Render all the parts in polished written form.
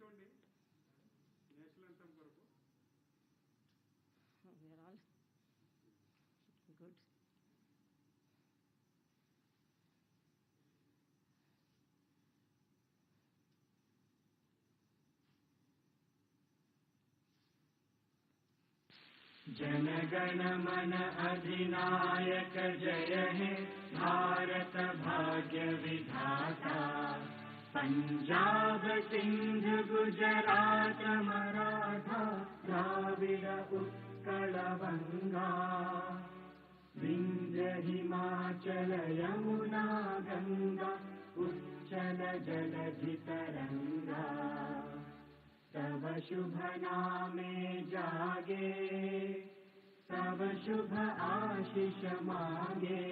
కూర్చోండి నేషనల్ అంతం కొరకు. We are all good. Jana Gana मन अधिनायक जय हे भारत भाग्य विधाता। पंजाब सिंध गुजरात मराठा द्राविड़ उत्कल बंगा। विंध्य हिमाचल यमुना गंगा उच्चल जलधि तरंगा। तब शुभ नामे जागे सब शुभ आशीष मांगे।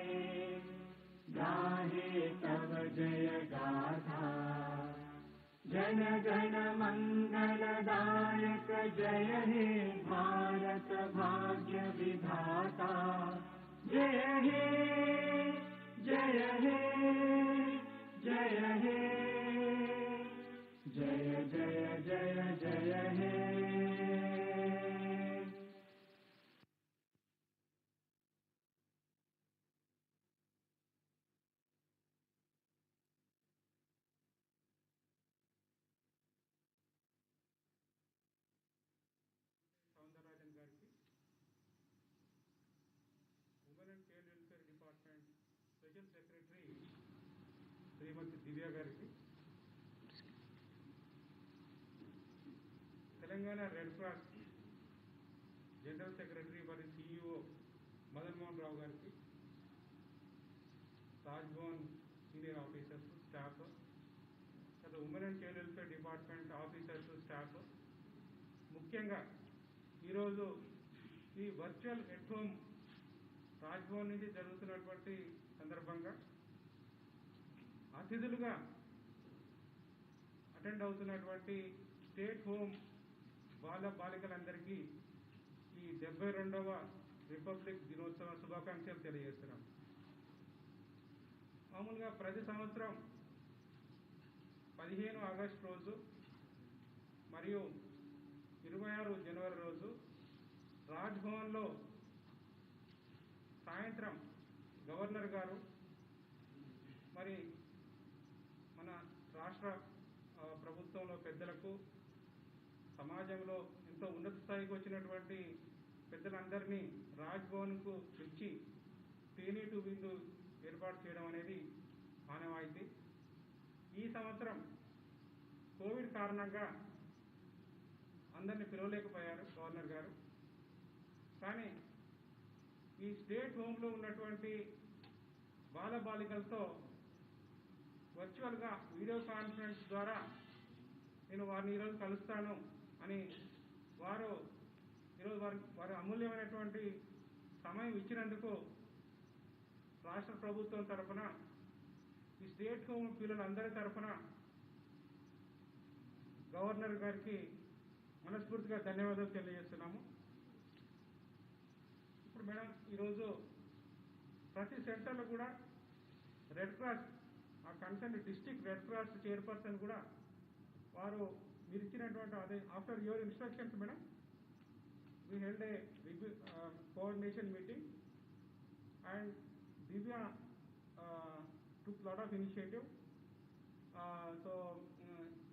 गाहे तब जय गाथा जन गण मंगलदायक जय हे भारत भाग्य विधाता। जय हे जय हे जय हे जय जय जय जय हे। సౌందరరాజన్ గారికి, women and child welfare department special secretary Shrimati Divya గారికి, Telangana red cross general secretary మరియు సిఇఓ మదన్ మోహన్ రావు గారికి, రాజ్భవన్ సీనియర్ ఆఫీసర్స్ స్టాఫ్, తర్వాత women and child welfare department officers staff, ముఖ్యంగా ఈరోజు ఈ వర్చువల్ ఎట్ హోమ్ రాజ్భవన్ నుంచి జరుగుతున్నటువంటి సందర్భంగా అతిథులుగా అటెండ్ అవుతున్నటువంటి స్టేట్ హోమ్ బాలికలందరికీ ఈ 72వ రిపబ్లిక్ దినోత్సవ శుభాకాంక్షలు తెలియజేస్తున్నాం. మామూలుగా ప్రతి సంవత్సరం 15 ఆగస్టు రోజు మరియు 26 జనవరి రోజు రాజ్భవన్లో సాయంత్రం గవర్నర్ గారు మరి మన రాష్ట్ర ప్రభుత్వంలో పెద్దలకు, సమాజంలో ఎంతో ఉన్నత స్థాయికి వచ్చినటువంటి పెద్దలందరినీ రాజ్భవన్కు పిలిచి తేనీటు విందు ఏర్పాటు చేయడం అనేది ఆనవాయితీ. ఈ సంవత్సరం కోవిడ్ కారణంగా అందరినీ పిలవలేకపోయారు గవర్నర్ గారు. కానీ ఈ స్టేట్ హోమ్లో ఉన్నటువంటి బాలబాలికలతో వర్చువల్గా వీడియో కాన్ఫరెన్స్ ద్వారా నేను వారిని ఈరోజు కలుస్తాను అని వారు ఈరోజు వారి అమూల్యమైనటువంటి సమయం ఇచ్చినందుకు రాష్ట్ర ప్రభుత్వం తరఫున, ఈ స్టేట్ హోమ్ పిల్లలందరి తరఫున గవర్నర్ గారికి మనస్ఫూర్తిగా ధన్యవాదాలు తెలియజేస్తున్నాము. ఇప్పుడు మేడం, ఈరోజు ప్రతి సెంటర్లో కూడా రెడ్ క్రాస్, ఆ concern district red cross chairperson కూడా వారు మీరు ఇచ్చినటువంటి అదే after your instructions madam we held a coordination meeting and Divya took lot of initiative.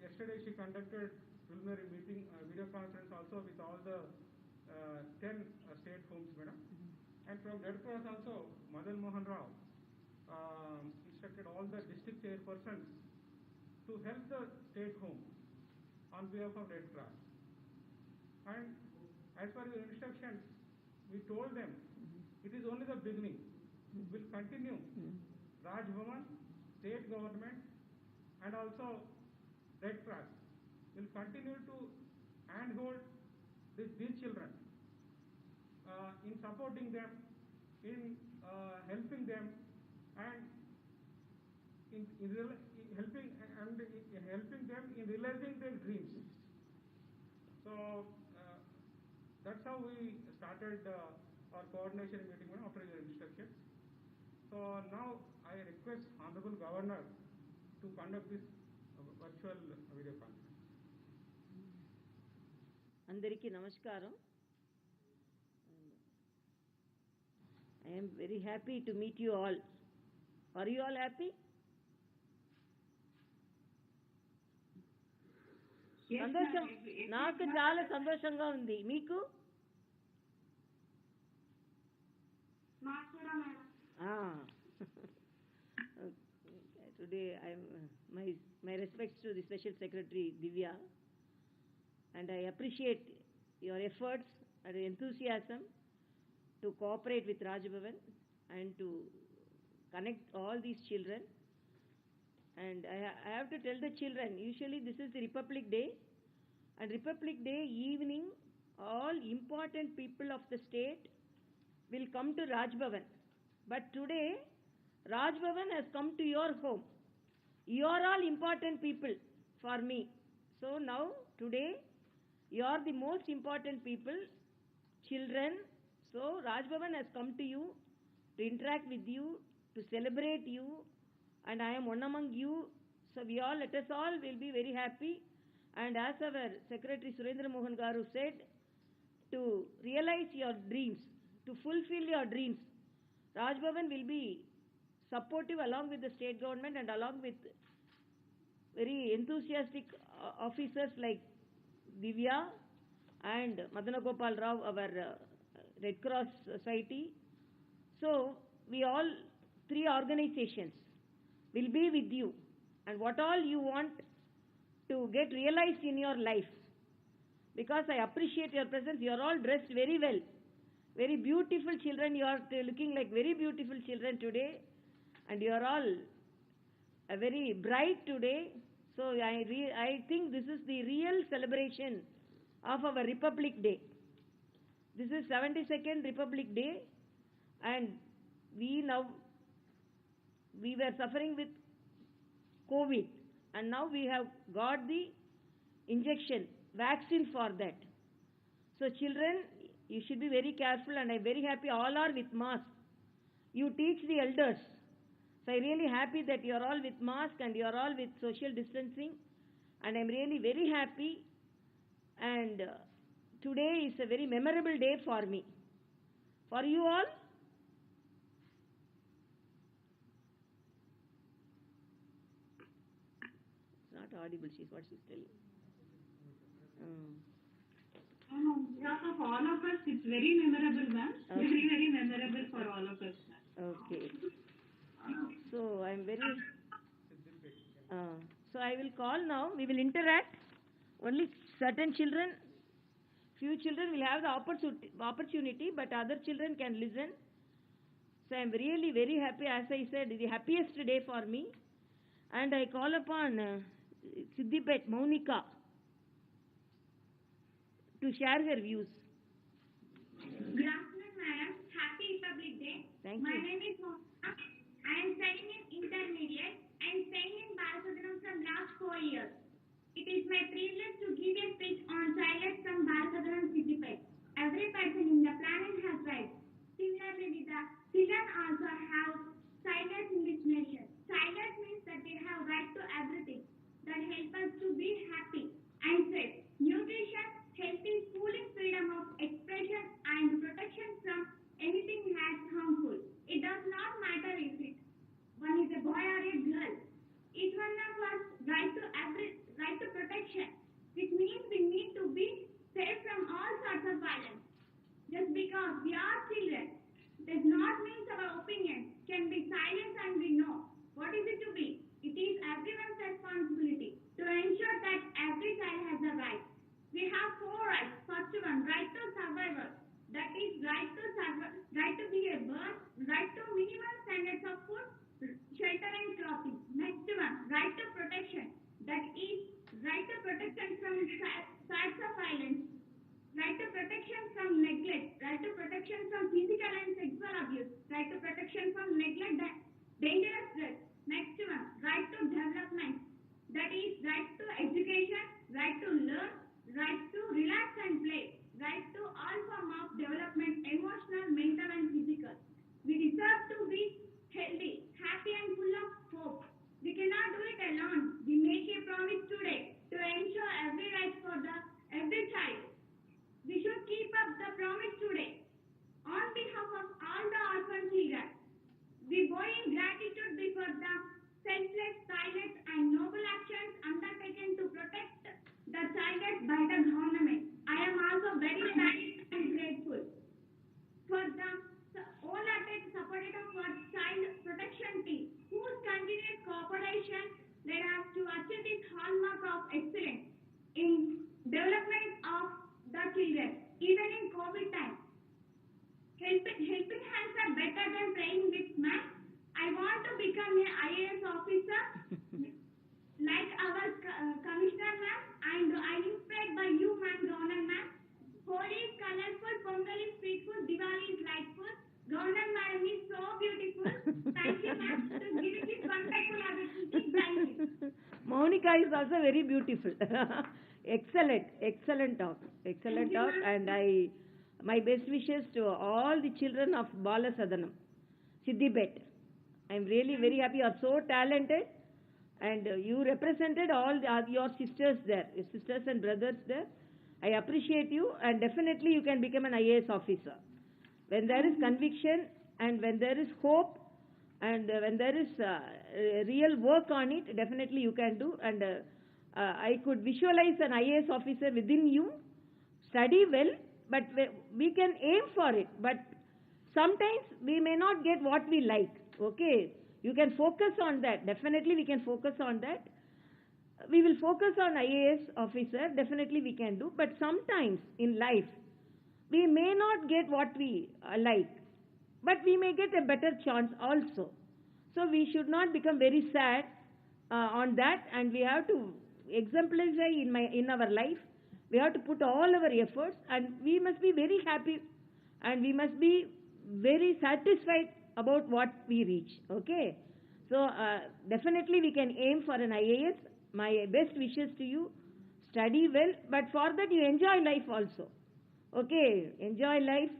Yesterday she conducted preliminary meeting, video conference also with all the 10 state homes madam. And from Red Cross also Madan Mohan Rao instructed all the district chairpersons to help the state home on behalf of Red Cross. And as per your instructions, we told them it is only the beginning. We'll continue. Raj Bhavan, state government, and also Red Cross will continue to handhold these children in supporting them, in helping them, and in helping them in realizing their dreams. So that's how we started our coordination meeting after your instructions. So now I request Honorable Governor to conduct this virtual video conference. Andariki namaskaram. I am very happy to meet you all. Are you all happy? Yes, సంతోషం. ma'am. నాకు చాలా సంతోషంగా ఉంది. మీకు? మాకు కూడా madam. Ah. Today my respects to the Special Secretary Divya, and I appreciate your efforts and enthusiasm to cooperate with Raj Bhavan and to connect all these children. And I have to tell the children, usually this is the Republic Day, and Republic Day evening, all important people of the state will come to Raj Bhavan. But today, Raj Bhavan has come to your home. You are all important people for me. So now, today, you are the most important people, children. So Raj Bhavan has come to you to interact with you, to celebrate you, and I am one among you. So let us all will be very happy. And as our Secretary Surendra Mohan Garu said, to realize your dreams, to fulfill your dreams, Raj Bhavan will be supportive along with the state government and along with very enthusiastic officers like Divya and Madana Gopal Rao, our Red Cross Society. So we all three organizations will be with you, and what all you want to get realized in your life, because I appreciate your presence. You are all dressed very well, very beautiful children. You are looking like very beautiful children today, and you are all very bright today. So I think this is the real celebration of our Republic Day. This is 72nd Republic Day, and we were suffering with COVID, and now we have got the injection, vaccine for that. So children, you should be very careful, and I'm very happy all are with mask. You teach the elders. So I'm really happy that you are all with mask and you are all with social distancing, and I'm really very happy. And today is a very memorable day for me. For you all? It's not audible, what she's telling. Yeah, for all of us, it's very memorable, ma'am. Okay. Very, very memorable for all of us. Okay. So I'm very. So I will call now. We will interact. Only certain children, few children will have the opportunity, but other children can listen. So I'm really very happy. As I said, the happiest day for me. And I call upon Siddipet Maunika to share her views. Good afternoon, madam. Happy Republic Day. Thank My you. name is Monica. I am studying in intermediate and staying in Balasadhanam from last 4 years. It is my privilege to give a speech on childless from Balasadhanam Siddipet. Every person in the planet has rights. Similarly, with the children also have childless in this nation. Childless means that they have right to everything that help us to be happy and safe. Nutrition, healthy schooling, freedom of expression, and protection from anything that's harmful. It does not matter if one is a boy or a girl. Each one of us right to protection, which means we need to be safe from all sorts of violence. Just because we are children does not mean our opinion can be silenced and we know what is it to be. It is everyone's responsibility to ensure that every child has a right. We have 4 rights. First one, right to survival. That is right to be a bird, right to minimum standards of food, shelter and clothing. Next one, right to protection. That is right to protection from acts of violence, right to protection from neglect, right to protection from physical and sexual abuse, right to protection from neglect, dangerous drugs. Next one, right to development. That is right to education, right to learn, right to relax and play, right to all form of development, emotional, mental and physical. We deserve to be healthy, happy and full of hope. We cannot do it alone. We make a promise today to ensure every right for every child. marks of excellence in development of the children, even in COVID time. Helping hands are better than playing with math. I want to become an IAS officer like our commissioner ma'am, and I inspired by you ma'am, Governor ma'am. Holi is colorful, Pongal is sweet food, Diwali is light food. Governor madam is so beautiful. Thank you ma'am to giving this wonderful opportunity. Thank you. Monica is also very beautiful. Excellent talk. Excellent talk. And my best wishes to all the children of Bala Sadanam, Siddipet. I am really very happy. You are so talented, and you represented all your sisters there, your sisters and brothers there. I appreciate you, and definitely you can become an IAS officer. When there is conviction, and when there is hope, and when there is real work on it, definitely you can do. And I could visualize an IAS officer within you. Study well, but we can aim for it. But sometimes we may not get what we like. Okay, you can focus on that. Definitely we can focus on that. We will focus on IAS officer. Definitely we can do. But sometimes in life, we may not get what we like, but we may get a better chance also. So we should not become very sad on that, and we have to exemplify in our life. We have to put all our efforts, and we must be very happy, and we must be very satisfied about what we reach. Okay, so definitely we can aim for an IAS. My best wishes to you. Study well, but for that you enjoy life also. Okay, enjoy life,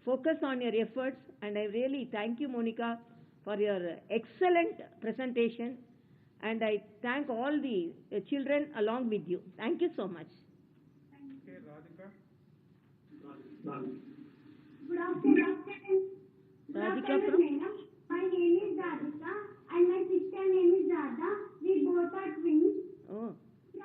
focus on your efforts, and I really thank you, Monica, for your excellent presentation, and I thank all the children along with you. Thank you so much. Okay, Radhika. Good afternoon. Radhika from? Madam. My name is Radhika and my sister name is Radha. We both are twins. Oh,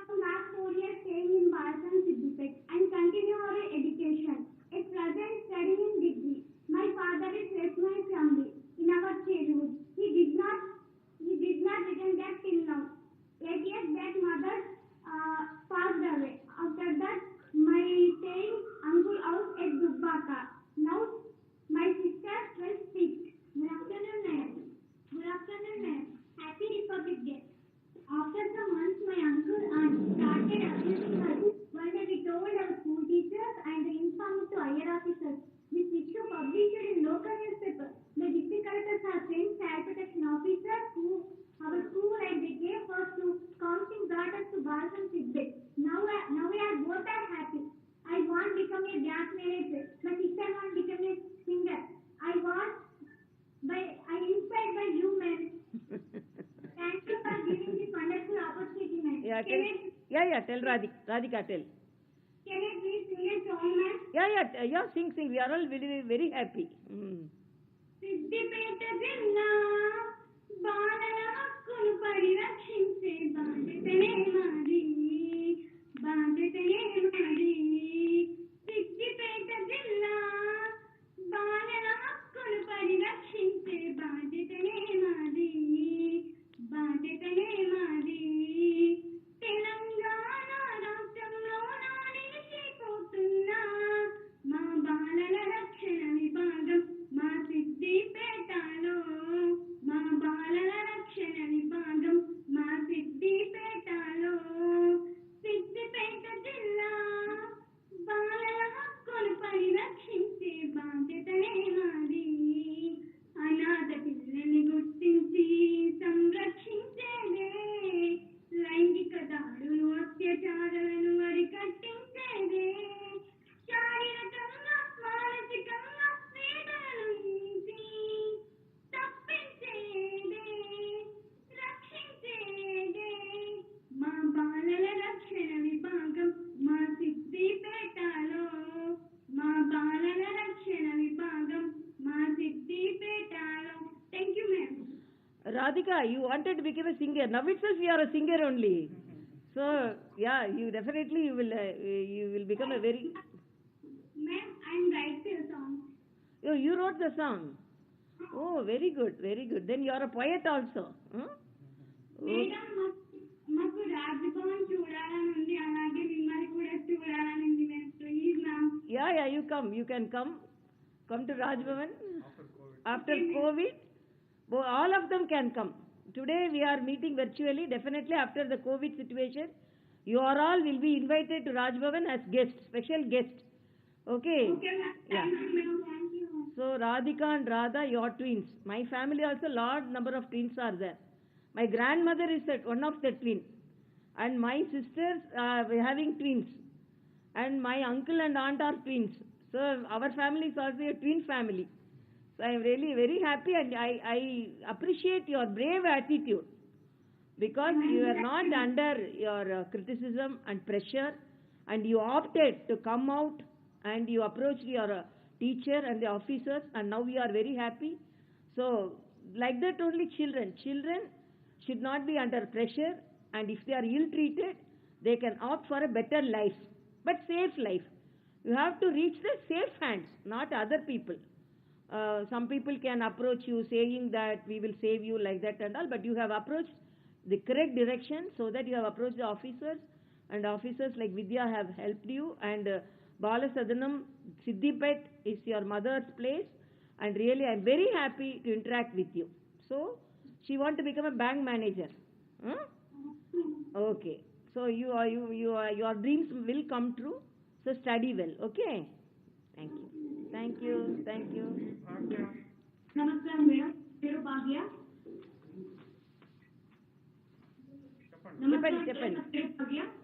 From last 4 years staying in Balasan Siddipet and continue our education. At present studying in degree. My father is left my family in our childhood. He did not return back till now. 8 years back mother passed away. After that my staying uncle house at Dubbaka. Now my sister was sick. Good afternoon ma'am. Good afternoon ma'am. Happy Republic Day. After some months, my uncle aunt started abusing her. One day we told our school teachers and they informed to higher officers. This issue published in local newspaper. The district collectors have sent child protection officers to our school and they gave us to counseling brought us to Balasan Siddipet. Now we are both are happy. I want to become a dance manager. My sister want to become a singer. I inspired by you, ma'am. Thank you for giving this wonderful opportunity, ma'am. Tell Radhika, tell. Can I please sing a song, ma'am? Yeah, sing. We are all very, very happy. Siddipet జిల్లా బాలల హక్కును పరిరక్షించే బాధ్యతనే మాది. సిద్దిపేట జిల్లా బాలల హక్కును పరిరక్షించే బాధ్యతనే మాది. తెలంగాణ రాష్ట్రంలో నిలిచిపోతున్న మా బాలల రక్షణ విభాగం మా సిద్దిపేటలో. మా బాలల రక్షణ విభాగం మా సిద్దిపేటలో. సిద్దిపేట జిల్లా బాలల హక్కును పరిరక్షించే బాధ్యతనే మాది. అనాథ పిల్లల్ని గుర్తించి సంరక్షించేదే. లైంగిక దాడులు అత్యాచారాలను అరికట్టించేదే. శారీరకంగా మానసికంగా వేదనల నుంచి తప్పించేదే. రక్షించేదే మా బాలల రక్షణ విభాగం మా సిద్దిపేటలో. మా బాలల రక్షణ విభాగం మా సిద్దిపేటలో. Thank you, ma'am. Radhika, you wanted to become a singer. Now itself you are a singer only. So yeah, you definitely will become a very. Ma'am, I'm writing a song. Oh, you wrote the song. Oh, very good, very good. Then you are a poet also. Huh? Madam, మాకు రాజభవన్ చూడాలని ఉంది, అలాగే మిమ్మల్ని కూడా చూడాలని ఉంది ma'am. Please ma'am. Yeah, you come. You can come. Come to Raj Bhavan. After COVID, all of them can come. Today we are meeting virtually. Definitely after the COVID situation, you are all will be invited to Raj Bhavan as guests, special guests. Okay? Okay ma'am. Yeah. Thank you ma'am. Thank you ma'am. So Radhika and Radha, your twins. My family also large number of twins are there. My grandmother is one of the twin, and my sisters are having twins, and my uncle and aunt are twins. So our family is also a twin family. So I am really very happy, and I appreciate your brave attitude, because you are not under your criticism and pressure, and you opted to come out and you approached your teacher and the officers, and now we are very happy. So like that only children should not be under pressure, and if they are ill treated, they can opt for a better life, but safe life. You have to reach the safe hands, not other people. Some people can approach you saying that we will save you like that and all, but you have approached the correct direction, so that you have approached the officers, and officers like Vidya have helped you, and Balasadanam Siddipet is your mother's place, and really I am very happy to interact with you. So she want to become a bank manager. Okay, so your dreams will come true, so study well. Okay, thank you. Thank you. నమస్కారం madam, పేరు భాగ్య.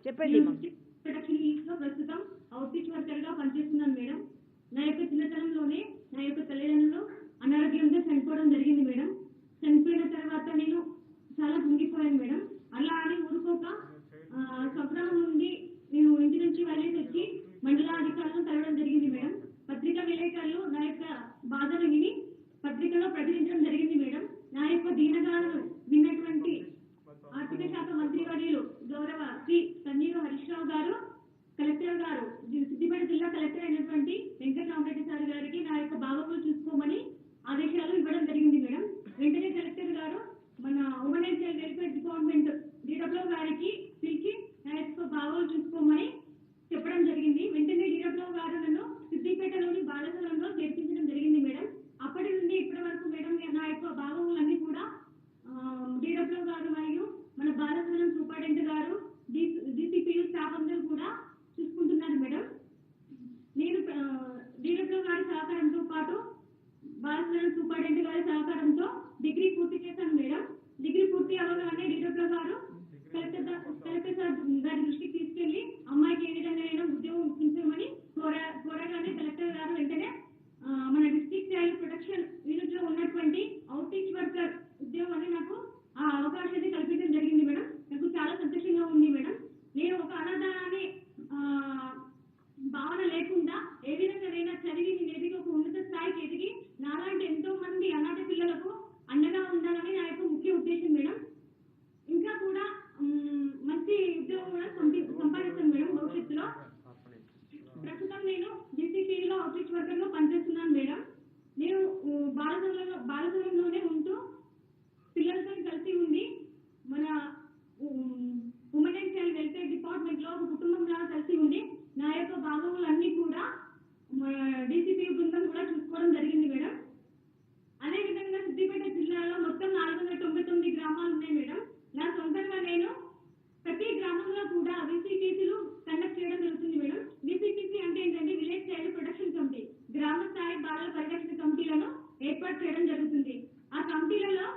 చెప్పండి production లో ప్రస్తుతం outreach worker గా పనిచేస్తున్నాను madam. నా యొక్క చిన్నతనంలోనే నా యొక్క తల్లిదండ్రులు అనారోగ్యంతో చనిపోవడం జరిగింది మేడం. చనిపోయిన తర్వాత నేను చాలా కుంగిపోయాను మేడం. అలా అని ఊరుకోక స్వగ్రామం నుండి నేను ఇంటి నుంచి వెళ్ళేసి వచ్చి మండలాధికారులను కలవడం జరిగింది మేడం. పత్రికా విలేకరులు నా యొక్క బాధను విని పత్రికలో ప్రకటించడం జరిగింది మేడం. నా యొక్క దీనగాలను విన్నటువంటి ఆర్థిక శాఖ మంత్రి వర్యులు గౌరవ శ్రీ సంజీవ హరీశ్రావు గారు, కలెక్టర్ గారు, సిద్దిపేట జిల్లా కలెక్టర్ అయినటువంటి వెంకటరామరెడ్డి సార్ గారికి నా యొక్క భావములు చూసుకోమని ఆదేశాలు ఇవ్వడం జరిగింది మేడం. వెంటనే కలెక్టర్ గారు మన women and child welfare department DW గారికి పిలిచి నా యొక్క భావాలు చూసుకోమని చెప్పడం జరిగింది. వెంటనే డీడబ్ల్యూ గారు నన్ను సిద్దిపేటలోని బాలసలంలో చేర్పించడం జరిగింది మేడం. అప్పటి నుండి ఇప్పటి వరకు మేడం నా యొక్క భావములన్నీ కూడా డీడబ్ల్యూ గారు మరియు మన బాలసలం సూపరింటెండెంట్ గారు, డిసిపియు స్టాఫ్ అందరూ కూడా చూసుకుంటున్నారు మేడం. నేను డీడబ్ల్యూ గారి సహకారంతో పాటు బాలసలం సూపరింటెండెంట్ గారి సహకారంతో డిగ్రీ పూర్తి చేశాను మేడం. డిగ్రీ పూర్తి అవ్వగానే డీడబ్ల్యూ గారు కలెక్టర్ సార్ గారి దృష్టికి తీసుకెళ్లి అమ్మాయికి ఏ విధంగా అయినా ఉద్యోగం ఇప్పించమని కోరగానే కలెక్టర్ గారు వెంటనే మన డిస్ట్రిక్ట్ చైల్డ్ ప్రొటెక్షన్ యూనిట్ లో ఉన్నటువంటి అవుట్రీచ్ వర్కర్ ఉద్యోగాన్ని నాకు ఆ అవకాశాన్ని కల్పించడం జరిగింది మేడం. నాకు చాలా సంతోషంగా ఉంది మేడం. నేను ఒక అనాథ అనే భావన లేకుండా ఏ విధంగానైనా చదివి నేను ఎదిగి ఒక ఉన్నత స్థాయికి ఎదిగి నాలాంటి ఎంతో మంది అనాథ పిల్లలకు అండగా ఉండాలని నా యొక్క ముఖ్య ఉద్దేశం మేడం. ఇంకా కూడా మంచి ఉద్యోగం కూడా సంపాదిస్తాను మేడం భవిష్యత్తులో. ప్రస్తుతం నేను డిసిపిలో అవుట్రీచ్ వర్కర్ లో పనిచేస్తున్నాను మేడం. నేను బాలసంలోనే ఉంటూ పిల్లలతో కలిసి ఉండి మన women and child welfare department లో ఒక కుటుంబంలో కలిసి ఉండి నా యొక్క భాగములన్నీ కూడా మన డిసిపి బృందం కూడా చూసుకోవడం జరిగింది మేడం. అదేవిధంగా సిద్దిపేట జిల్లాలో మొత్తం 499 గ్రామాలు ఉన్నాయి మేడం. నా సొంతంగా నేను ప్రతి గ్రామంలో కూడా విసిపిసిలు కండక్ట్ చేయడం జరుగుతుంది మేడం. విసిపిసి అంటే ఏంటంటే విలేజ్ చైల్డ్ ప్రొటెక్షన్ కమిటీ, గ్రామ స్థాయి బాలల పరిరక్షణ కమిటీలను ఏర్పాటు చేయడం జరుగుతుంది. ఆ కమిటీలలో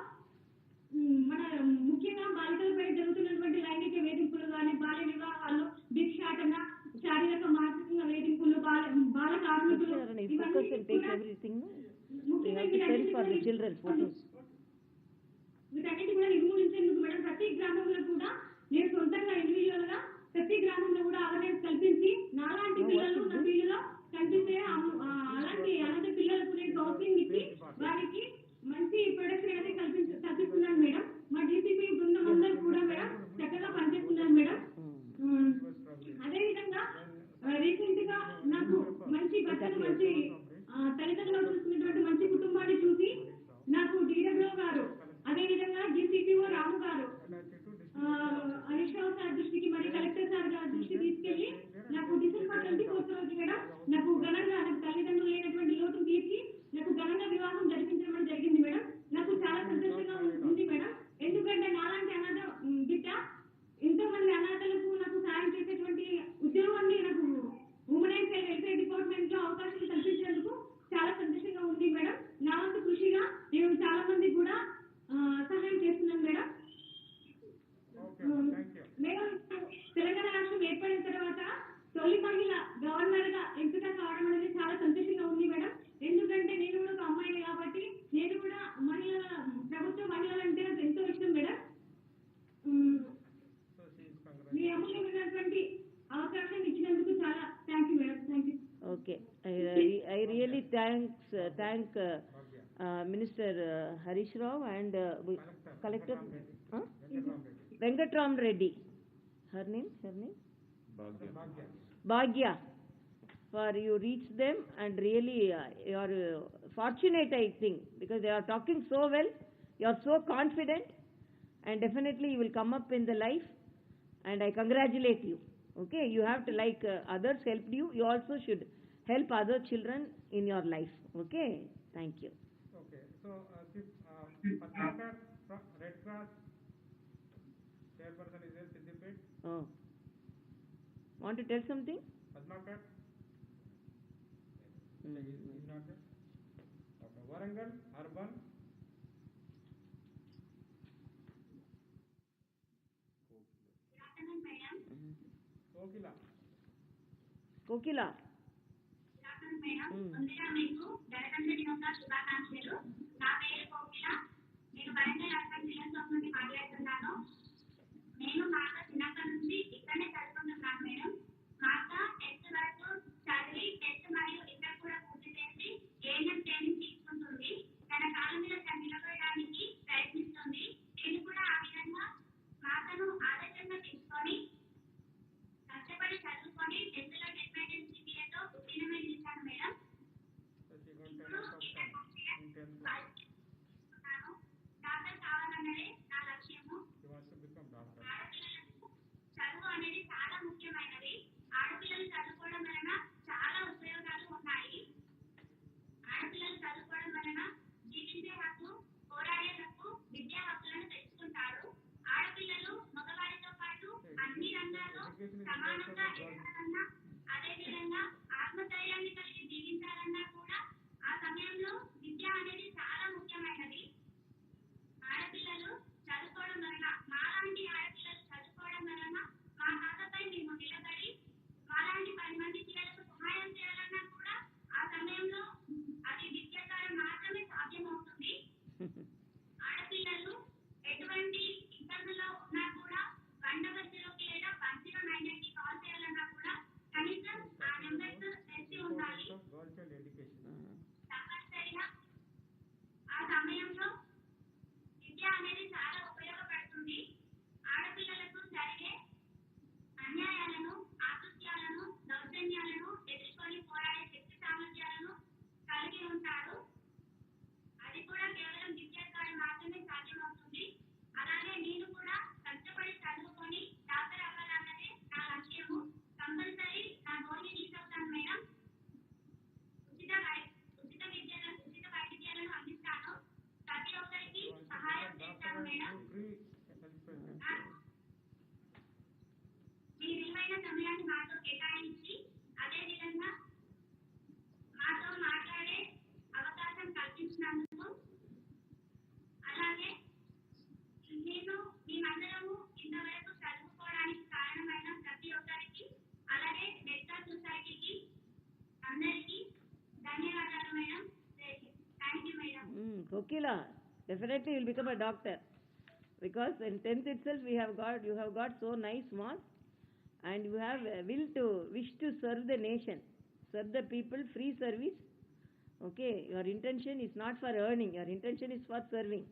మన ముఖ్యంగా బాలికలపై జరుగుతున్నటువంటి లైంగిక వేధింపులు కానీ, బాల్య వివాహాలు, భిక్షాటన, శారీరక మానసిక వేధింపులు, బాల కార్మికులు, వీటన్నిటి కూడా నిర్మూలించేందుకు మేడం ప్రతి గ్రామంలో కూడా నేను సొంతంగా ఇండివిజువల్ గా ప్రతి గ్రామంలో కూడా అవేర్నెస్ కల్పించి నాలాంటి పిల్లలు నా పిల్లలు కనిపిస్తే అలాంటి అలాంటి పిల్లలకు నేను కౌన్సిలింగ్ ఇచ్చి వారికి మంచి ప్రొడక్షన్ అనేది కల్పిస్తున్నాను మేడం. మా డిసిపి బృందం అందరూ కూడా మేడం చక్కగా పనిచేస్తున్నారు మేడం. అదేవిధంగా రీసెంట్ గా నాకు మంచి భర్తను, మంచి తల్లిదండ్రులు చూసుకున్నటువంటి మంచి కుటుంబాన్ని చూసి నాకు డీడబ్ల్యూ గారు, అదేవిధంగా డిసిపిఓ రాము గారు, హరీష్ రావు సార్ దృష్టి తీసుకెళ్లి నాకు డిసెంబర్ 24th రోజు మేడం నాకు ఘనంగా నాకు తల్లిదండ్రులు లేనటువంటి లోటు తీర్చి నాకు ఘనంగా వివాహం జరిపించడం జరిగింది మేడం. నాకు చాలా సంతోషంగా ఉంది మేడం. ఎందుకంటే నాలాంటి అనాథ బిడ్డ ఎంతో మంది అనాథలకు నాకు సాయం చేసేటువంటి ఉద్యోగాన్ని నాకు women and child welfare department లో అవకాశాలు కల్పించేందుకు చాలా సంతోషంగా ఉంది మేడం. నా వంతు కృషిగా నేను చాలా మంది కూడా సహాయం చేస్తున్నాను మేడం. మేడం తెలంగాణ రాష్ట్రం ఏర్పడిన తర్వాత తొలి మహిళ గవర్నర్ గా ఎంపిక కావడం అనేది చాలా సంతోషంగా ఉంది మేడం. ఎందుకంటే నేను కూడా ఒక అమ్మాయిని కాబట్టి నేను కూడా ప్రభుత్వ మహిళలంటే నాకు ఎంతో ఇష్టం మేడం. మీ అమూల్యమైనటువంటి అవకాశం ఇచ్చినందుకు చాలా thank you madam. Thank you. Okay, I really thank Minister Harish Rao and Collector Venkatram Reddy. Her name Bhagya. For you reach them and really you are fortunate, I think, because they are talking so well. You are so confident, and definitely you will come up in the life. And I congratulate you. Okay, you have to, like others helped you, you also should help other children in your life. Okay, thank you. Okay, so Padmakar from Red Cross chairperson is there, Siddipet. Oh, want to tell something? Padmakar? Is not there. Okay, Warangal Urban. Kokila. ముందుగా మీకు గణతంత్ర దినోత్సవ శుభాకాంక్షలు. నా పేరు కోకిల. నేను Warangal urban జిల్లా నుండి మాట్లాడుతున్నాను. నేను మా అక్క చిన్నప్పటి నుంచి ఇక్కడనే చదువుకుంటున్నాను మేడం. మా అక్క 10th వరకు చదివి 10th మరియు ఇంటర్ కూడా పూర్తి చేసి ఏఎన్ఎం ట్రైనింగ్ తీసుకుంటుంది. తన కాళ్ళ మీద తను నిలబడడానికి ప్రయత్నిస్తుంది. నేను కూడా ఆ విధంగా మా అక్కను ఆదర్శంగా తీసుకొని కష్టపడి చదువుకొని 10th లో 10 CPAతో ఉత్తీర్ణమై నిలిచాను మేడం. డాక్టర్ కావాలన్నదే నా లక్ష్యము. చదువు అనేది చాలా ముఖ్యమైనది. ఆడపిల్లలు చదువుకోవడం వలన చాలా ఉపయోగాలు ఉన్నాయి. ఆడపిల్లలు చదువుకోవడం వలన జీవించే హక్కు, పోరాడే హక్కు, విద్యా హక్కులను తెచ్చుకుంటారు. ఆడపిల్లలు మగవారితో పాటు అన్ని రంగాల్లో సమానంగా ఎదగాలన్నా, అదేవిధంగా ఆత్మధైర్యాన్ని కలిగి జీవించాలన్నా కూడా ఆ సమయంలో విద్య అనేది చాలా ముఖ్యమైనది. ఆడపిల్లలు చదువుకోవడం వలన, మాలాంటి ఆడపిల్లలు చదువుకోవడం వలన మా తాతపై మేము నిలబడి మాలాంటి 10 మంది పిల్లలకు సహాయం చేయాలన్నా కూడా ఆ సమయంలో అది విద్య ద్వారా మాత్రమే సాధ్యమవుతుంది. ఆడపిల్లలు ఎటువంటి ఇబ్బందుల్లో ఉన్నా కూడా 100లోకి లేదా 109కి కాల్ చేయాలన్నా కూడా కనీసం ఆ నెంబర్స్ తెలిసి ఉండాలి. తప్పనిసరిగా ఆ సమయంలో విద్య అనేది చాలా ఉపయోగపడుతుంది. ఆడపిల్లలకు జరిగే అన్యాయాలను, ఆకృత్యాలను, దౌర్జన్యాలను ఎదుర్కొని పోరాడే శక్తి సామర్థ్యాలను కలిగి ఉంటారు. అది కూడా కేవలం విద్య ద్వారా మాత్రమే సాధ్యమవుతుంది. అలాగే నేను కూడా కష్టపడి చదువుకొని డాక్టర్ అవ్వాలన్నదే నా లక్ష్యము. కంపల్సరీ నా గోల్ని రీచ్ అవుతాను మేడం. ఉచిత వైద్యాలను అందిస్తాను. ప్రతి ఒక్కరికి సహాయం చేస్తాను మేడం. మీ విలువైన సమయాన్ని మాతో కేటాయించి అదేవిధంగా మాతో మాట్లాడే అవకాశం కల్పించినందుకు, అలాగే నేను మేమందరము ఇంతవరకు చదువుకోవడానికి కారణమైన ప్రతి ఒక్కరికి, అలాగే రెడ్ క్రాస్ సొసైటీకి అందరికీ ధన్యవాదాలు madam. Thank you madam. Kokila, definitely you will become a doctor, because in 10th itself you have got so nice marks, and you have a wish to serve the nation, serve the people, free service. Okay, your intention is not for earning, your intention is for serving.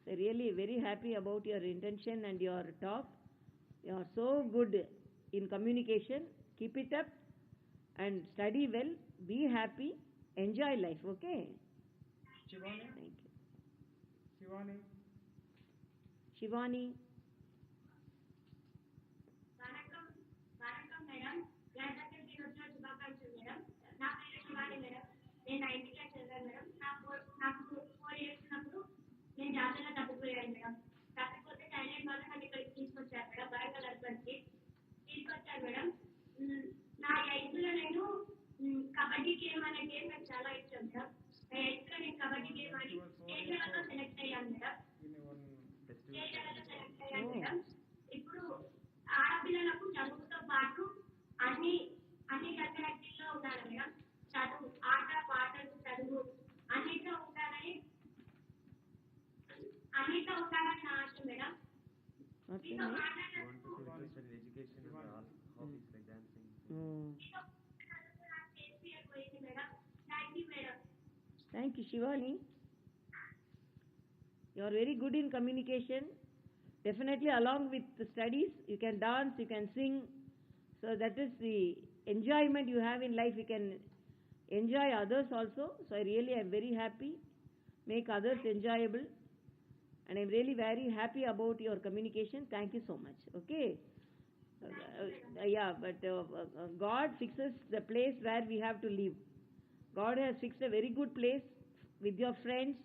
So really very happy about your intention and your talk. You are so good in communication. Keep it up and study well, be happy, enjoy life. Okay, Shivani. thank you. Shivani. வணக்கம் నేను 9th class చదివాను madam. నాకు 4 years ఉన్నప్పుడు నేను జాతరలో తప్పిపోయాను madam. తప్పిపోతే Thailand వాళ్ళు నన్ను ఇక్కడికి తీసుకొచ్చారు మేడం. వరంగల్ అర్బన్కి తీసుకొచ్చారు మేడం. నా 8th లో నేను కబడ్డీ గేమ్ అనే గేమ్ నాకు చాలా ఇష్టం మేడం. నా 8th లో నేను కబడ్డీ గేమ్ ఆడి స్టేట్ లెవెల్లో సెలెక్ట్ అయ్యాను మేడం. స్టేట్ లెవెల్లో సెలెక్ట్ అయ్యాను మేడం. ఇప్పుడు ఆడపిల్లలకు చదువుతో పాటు అన్ని కల్చరల్లో ఉండాలి మేడం. చదువు, ఆట, పాటలు, చదువు అన్నిట్లో ఉండాలని నా ఆశ మేడం. మీతో మాట్లాడినందుకు పోయింది madam. Thank you madam. Thank you, Shivani. You are very good in communication. Definitely, along with the studies, you can dance, you can sing. So that is the enjoyment you have in life. You can enjoy others also. So I really am very happy. Make others enjoyable. And I'm really very happy about your communication. Thank you so much. Okay. Yeah, but God fixes the place where we have to live. God has fixed a very good place with your friends,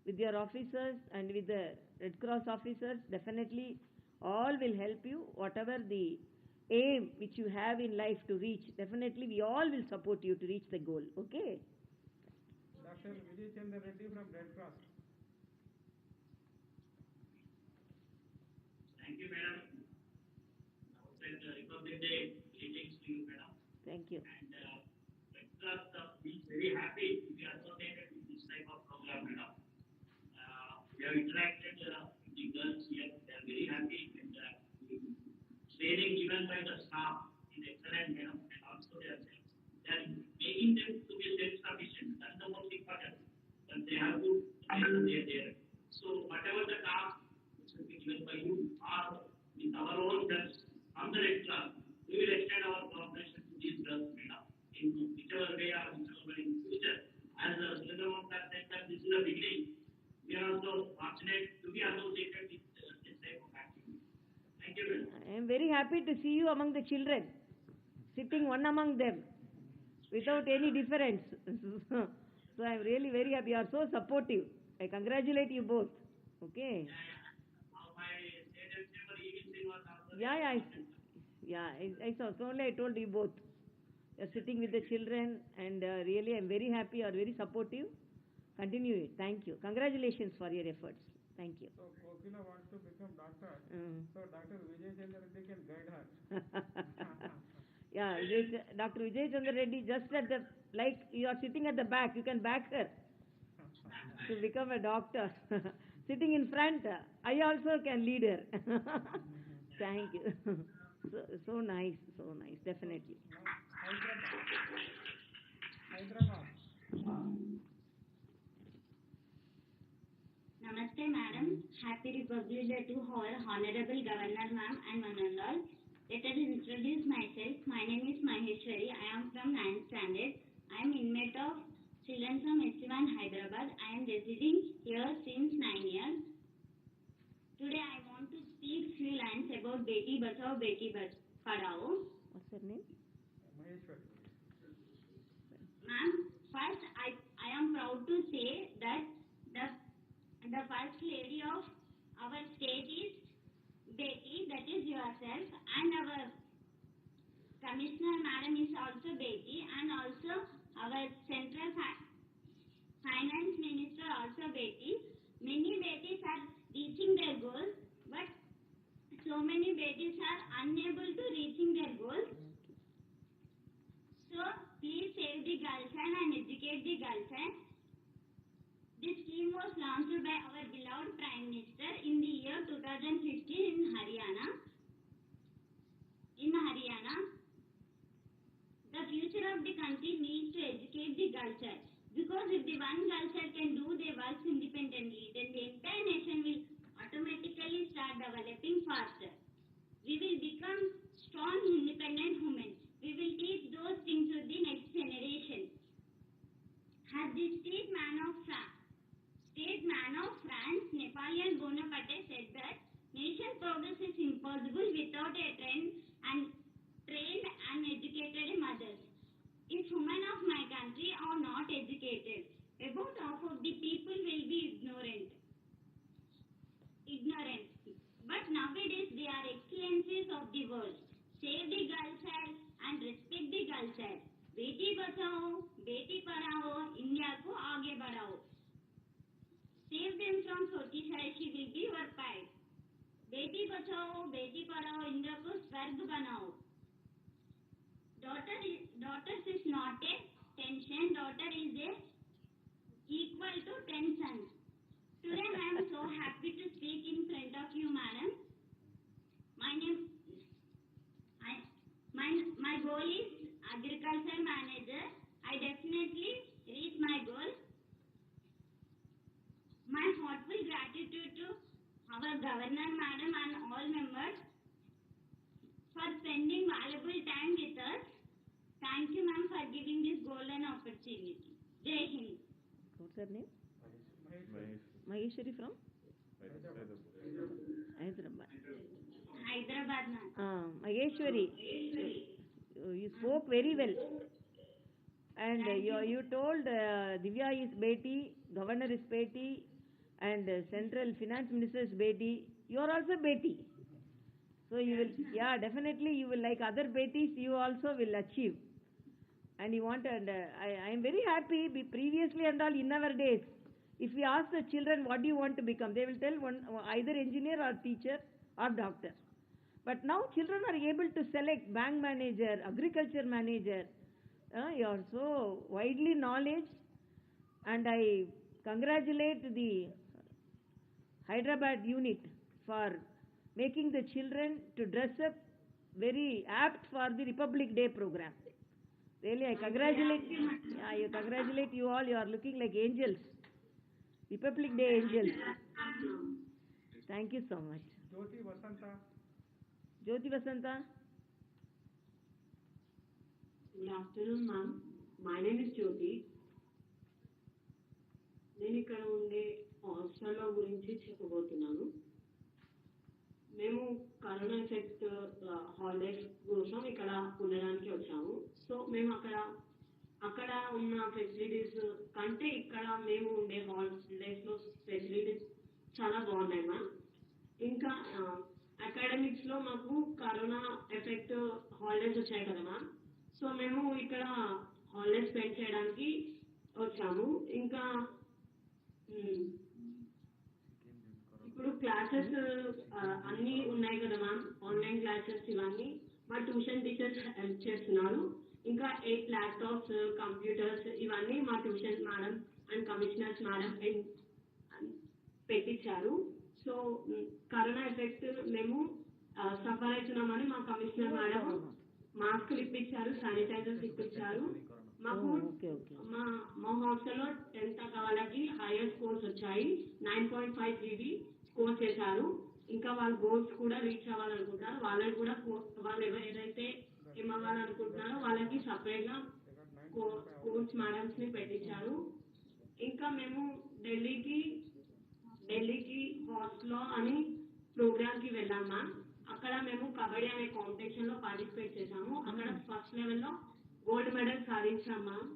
with your officers, and with the Red Cross officers. Definitely, all will help you. Whatever the aim which you have in life to reach, definitely we all will support you to reach the goal. Okay? Dr. Vijay Chandra Reddy from Red Cross. Thank you, madam. Republic Day greetings to you, madam. Thank you. And Red Cross is very happy to be associated with this type of program, madam. We have interacted with the girls here. They are very happy, and training given by the staff is excellent, madam. And also they are making them to be self-sufficient. That's the most important. But they have to make there. So whatever the task which will be given by you or with our own girls on the Red Cross, we will extend our cooperation to these girls, madam, in whichever way or whichever way in the future. As Sundaram said that this is the beginning. We are also fortunate to be associated with this type of activity. Thank you, madam. I am very happy to see you among the children, sitting one among them, without any difference. So I am really very happy. You are so supportive. I congratulate you both. Okay? My state member Evin was also. I saw. So only I told you both. You are sitting with the children, and really I am very happy. You are very supportive. Continue it. Thank you. Congratulations for your efforts. Thank you. So Kokila wants to become doctor. So Dr. Vijay Chandra Reddy can guide her. Yeah, Dr. Vijay Chandra Reddy, just at the, like you are sitting at the back, you can back her to become a doctor. Sitting in front, I also can lead her. Thank you. So nice, definitely. Hyderabad. Namaste, madam. Happy Republic Day to all, Honorable Governor, ma'am, and one and all. Let us introduce myself. My name is Maheshwari. I am from 9th standard. I am inmate of children from SC1 Hyderabad. I am residing here since 9 years. Today I want to speak few lines about Beti Bachao, Beti Padhao. What's her name? Maheshwari. Ma'am, first I am proud to say that the first lady of our state is Beti, that is yourself, and our Commissioner Madam is also Beti, and also our Central Finance Minister also Beti. Many Betis are reaching their goals, but so many Betis are unable to reaching their goals. So please save the girl child and educate the girl child. This scheme was launched by our beloved Prime Minister in the year 2015 in Haryana. The future of the country needs to educate the girl child. Because if the one girl child can do their work independently, then the entire nation will automatically start developing faster. We will become strong, independent women. We will teach those things to the next generation. As the state man of France, Napoleon Bonaparte said that nation progress is impossible without a trained and educated mothers. If women of my country are not educated, the world. Save the girl child and respect the girl child. Beti Bachao, Beti Padhao, India को आगे बढ़ाओ. Save them from Sotisha, she will be your pride. Beti Bachao, Beti Padhao, India को स्वर्ग बनाओ. Daughters is not a tension, daughter is a equal to 10 sons. Today I am so happy to speak in front of you, madam. My goal is agriculture manager. I definitely reach my goal. My heartful gratitude to our governor, madam, and all members for spending valuable time with us. Thank you, ma'am, for giving this golden opportunity. Jai Hind. What's her name? Mahesh. Maheshwari from Hyderabad. Hyderabad. Hyderabad, ma'am. Maheshwari, you spoke very well. And you told Divya is Beti, Governor is Beti, and Central Finance Minister is Beti. You are also Beti. So you will, yeah, definitely you will, like other Betis, you also will achieve. And you want, and I am very happy. Previously and all in our days, if we ask the children what do you want to become, they will tell either engineer or teacher or doctor. But now children are able to select bank manager, agriculture manager. You are so widely knowledge, and I congratulate the Hyderabad unit for making the children to dress up very apt for the Republic Day program. Really, I congratulate. I congratulate you all. You are looking like angels, Republic Day angels. Thank you so much. Jyoti Vasanta. Jyoti Vasanta. Good afternoon, ma'am. My name is Jyoti. నేను ఇక్కడ ఉండే హాస్టల్లో గురించి చెప్పబోతున్నాను. మేము corona effect holidays కోసం ఇక్కడ ఉండడానికి వచ్చాము. సో మేము అక్కడ ఉన్న ఫెసిలిటీస్ కంటే ఇక్కడ మేము ఉండే హాలిడేస్లో ఫెసిలిటీస్ చాలా బాగున్నాయి మ్యామ్. ఇంకా అకాడమిక్స్లో మాకు కరోనా ఎఫెక్ట్ హాలిడేస్ వచ్చాయి కదా మ్యామ్. సో మేము ఇక్కడ హాలిడేస్ స్పెండ్ చేయడానికి వచ్చాము. ఇంకా ఇప్పుడు క్లాసెస్ అన్నీ ఉన్నాయి కదా మ్యామ్, ఆన్లైన్ క్లాసెస్ ఇవన్నీ మా ట్యూషన్ టీచర్స్ హెల్ప్ చేస్తున్నారు. ఇంకా 8 ల్యాప్టాప్స్, కంప్యూటర్స్ ఇవన్నీ మా tuition madam and commissioners madam పెట్టించారు. సో కరోనా ఎఫెక్ట్ మేము సఫర్ అవుతున్నామని మా కమిషనర్ మేడం మాస్కులు ఇప్పించారు, శానిటైజర్స్ ఇప్పించారు. మాకు మా హాస్టల్లో 10th వాళ్ళకి హైయర్ స్కోర్స్ వచ్చాయి. 9.5 GB స్కోర్ చేశారు. ఇంకా వాళ్ళ గోల్స్ కూడా రీచ్ అవ్వాలనుకుంటున్నారు. వాళ్ళని కూడా వాళ్ళు ఏదైతే ఏమవ్వాలనుకుంటున్నారో వాళ్ళకి సపరేట్గా కోచ్ మేడమ్స్ ని పెట్టించారు. ఇంకా మేము ఢిల్లీకి హాస్టల్లో అని ప్రోగ్రామ్ కి వెళ్ళాం మ్యామ్. అక్కడ మేము కబడ్డీ అనే కాంపిటీషన్ లో పార్టిసిపేట్ చేశాము. అక్కడ ఫస్ట్ లెవెల్లో గోల్డ్ మెడల్ సాధించాం ma'am.